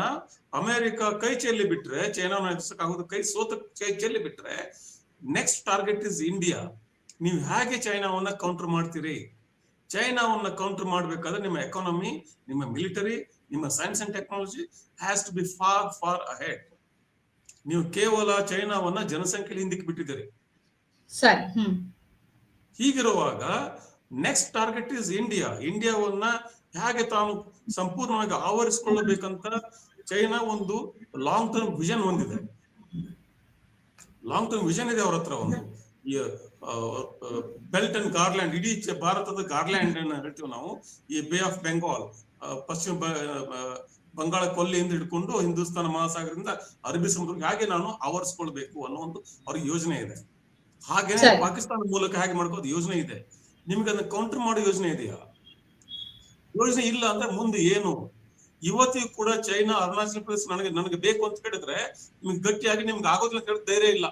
ಅಮೆರಿಕ ಕೈ ಚೆಲ್ಲಿ ಬಿಟ್ರೆ, ಚೈನಾನ ಎದುರಿಸಕ್ಕಾಗೋದು ಕೈ ಚೆಲ್ಲಿ ಬಿಟ್ರೆ, ನೆಕ್ಸ್ಟ್ ಟಾರ್ಗೆಟ್ ಇಸ್ ಇಂಡಿಯಾ. ನೀವು ಹೇಗೆ ಚೈನಾವನ್ನ ಕೌಂಟರ್ ಮಾಡ್ತೀರಿ? ಚೈನಾವನ್ನ ಕೌಂಟರ್ ಮಾಡ್ಬೇಕಾದ್ರೆ ನಿಮ್ಮ ಎಕಾನಮಿ, ನಿಮ್ಮ ಮಿಲಿಟರಿ, ನಿಮ್ಮ science and technology has to be far far ahead. ನೀವು ಕೇವಲ ಚೈನಾವನ್ನ ಜನಸಂಖ್ಯೆಯಲ್ಲಿ ಹಿಂದಕ್ಕೆ ಬಿಟ್ಟಿದ್ದೀರಿ. ಹೀಗಿರುವಾಗ ನೆಕ್ಸ್ಟ್ ಟಾರ್ಗೆಟ್ ಇಸ್ ಇಂಡಿಯಾ. ಇಂಡಿಯಾವನ್ನ ಹೇಗೆ ತಾನು ಸಂಪೂರ್ಣವಾಗಿ ಆವರಿಸಿಕೊಳ್ಳಬೇಕಂತ ಚೈನಾ ಒಂದು ಲಾಂಗ್ ಟರ್ಮ್ ವಿಷನ್ ಹೊಂದಿದೆ. ಲಾಂಗ್ ಟರ್ಮ್ ವಿಷನ್ ಇದೆ ಅವ್ರ ಹತ್ರ. ಒಂದು ಬೆಲ್ಟ್ ಅಂಡ್ ಗಾರ್ಲ್ಯಾಂಡ್, ಇಡೀ ಭಾರತದ ಗಾರ್ಲ್ಯಾಂಡ್ ಅನ್ನ ಹೇಳ್ತೀವಿ ನಾವು. ಈ ಬೇ ಆಫ್ ಬೆಂಗಾಲ್, ಪಶ್ಚಿಮ ಬಂಗಾಳ ಕೊಲ್ಲಿಯಿಂದ ಹಿಡ್ಕೊಂಡು ಹಿಂದೂಸ್ತಾನ ಮಹಾಸಾಗರದಿಂದ ಅರಬ್ಬಿ ಸಮುದ್ರ ಹೇಗೆ ನಾನು ಆವರಿಸ್ಕೊಳ್ಬೇಕು ಅನ್ನೋ ಒಂದು ಅವ್ರಿಗೆ ಯೋಜನೆ ಇದೆ. ಹಾಗೆ ಪಾಕಿಸ್ತಾನ ಮೂಲಕ ಹೇಗೆ ಮಾಡ್ಕೋದು ಯೋಜನೆ ಇದೆ. ನಿಮ್ಗೆ ಅದನ್ನ ಕೌಂಟರ್ ಮಾಡೋ ಯೋಜನೆ ಇದೆಯಾ? ಯೋಜನೆ ಇಲ್ಲ ಅಂದ್ರೆ ಮುಂದೆ ಏನು? ಇವತ್ತಿಗೂ ಕೂಡ ಚೈನಾ ಅರುಣಾಚಲ ಪ್ರದೇಶ ನನಗೆ ಬೇಕು ಅಂತ ಹೇಳಿದ್ರೆ ನಿಮ್ಗೆ ಗಟ್ಟಿಯಾಗಿ ನಿಮ್ಗೆ ಆಗೋದಿಲ್ಲ ಅಂತ ಹೇಳಿ ಧೈರ್ಯ ಇಲ್ಲ.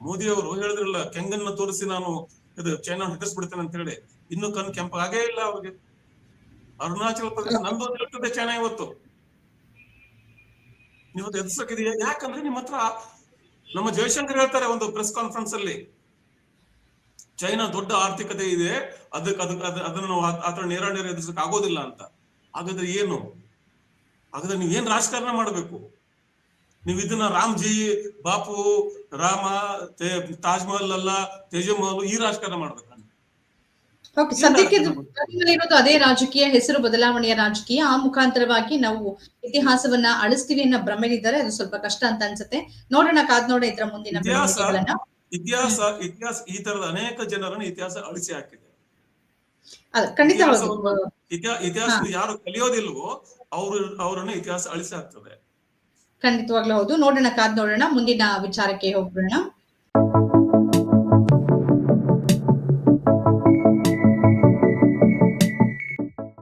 ಮೋದಿ ಅವರು ಹೇಳಿದ್ರಲ್ಲ, ಕೆಂಗನ್ನ ತೋರಿಸಿ ನಾನು ಇದು ಚೈನಾ ಹೆದರ್ಸ್ಬಿಡ್ತೇನೆ ಅಂತ ಹೇಳಿ. ಇನ್ನು ಕಣ್ ಕೆಂಪಾಗೇ ಇಲ್ಲ ಅವ್ರಿಗೆ. ಅರುಣಾಚಲ ಪ್ರದೇಶ ನಂದು ಇರ್ತದೆ ಚೈನಾ ಇವತ್ತು. ನೀವು ಎದುರ್ಸಕ್ಕಿದೆಯಾ? ಯಾಕಂದ್ರೆ ನಿಮ್ಮ ಹತ್ರ ನಮ್ಮ ಜಯಶಂಕರ್ ಹೇಳ್ತಾರೆ ಒಂದು ಪ್ರೆಸ್ ಕಾನ್ಫರೆನ್ಸ್ ಅಲ್ಲಿ, ಚೈನಾ ದೊಡ್ಡ ಆರ್ಥಿಕತೆ ಇದೆ, ಅದನ್ನ ನಾವು ಆತರ ನೇರ ಎದುರಿಸಕ್ ಆಗೋದಿಲ್ಲ ಅಂತ. ಹಾಗಾದ್ರೆ ಏನು? ಹಾಗಾದ್ರೆ ನೀವೇನ್ ರಾಜಕಾರಣ ಮಾಡ್ಬೇಕು? ನೀವು ಇದನ್ನ ರಾಮ್ಜಿ, ಬಾಪು, ರಾಮ, ತಾಜ್ ಮಹಲ್ ಅಲ್ಲ, ತೇಜಮಹಲ್ ಈ ರಾಜಕಾರಣ ಮಾಡ್ಬೇಕು. ಓಕೆ, ಸದ್ಯಕ್ಕೆ ಇರೋದು ಅದೇ ರಾಜಕೀಯ, ಹೆಸರು ಬದಲಾವಣೆಯ ರಾಜಕೀಯ. ಆ ಮುಖಾಂತರವಾಗಿ ನಾವು ಇತಿಹಾಸವನ್ನ ಅಳಿಸ್ತೀವಿ ಅನ್ನೋ ಭ್ರಮೆಲಿದ್ದಾರೆ. ಅದು ಸ್ವಲ್ಪ ಕಷ್ಟ ಅಂತ ಅನ್ಸುತ್ತೆ. ನೋಡೋಣ, ಕಾದ್ ನೋಡ ಇದರ ಮುಂದಿನ ಬೆಳವಣಿಗೆಗಳನ್ನ. ಇತಿಹಾಸ ಈ ತರದ ಅನೇಕ ಜನರನ್ನು ಇತಿಹಾಸ ಅಳಿಸಿ ಹಾಕಿದೆ. ಖಂಡಿತ ಇತಿಹಾಸ ಯಾರು ಕಲಿಯೋದಿಲ್ವೋ ಅವರನ್ನ ಇತಿಹಾಸ ಅಳಿಸಿ ಹಾಕ್ತದೆ. ಖಂಡಿತವಾಗ್ಲೂ ಹೌದು. ನೋಡೋಣ, ಕಾದ್ ನೋಡೋಣ. ಮುಂದಿನ ವಿಚಾರಕ್ಕೆ ಹೋಗೋಣ.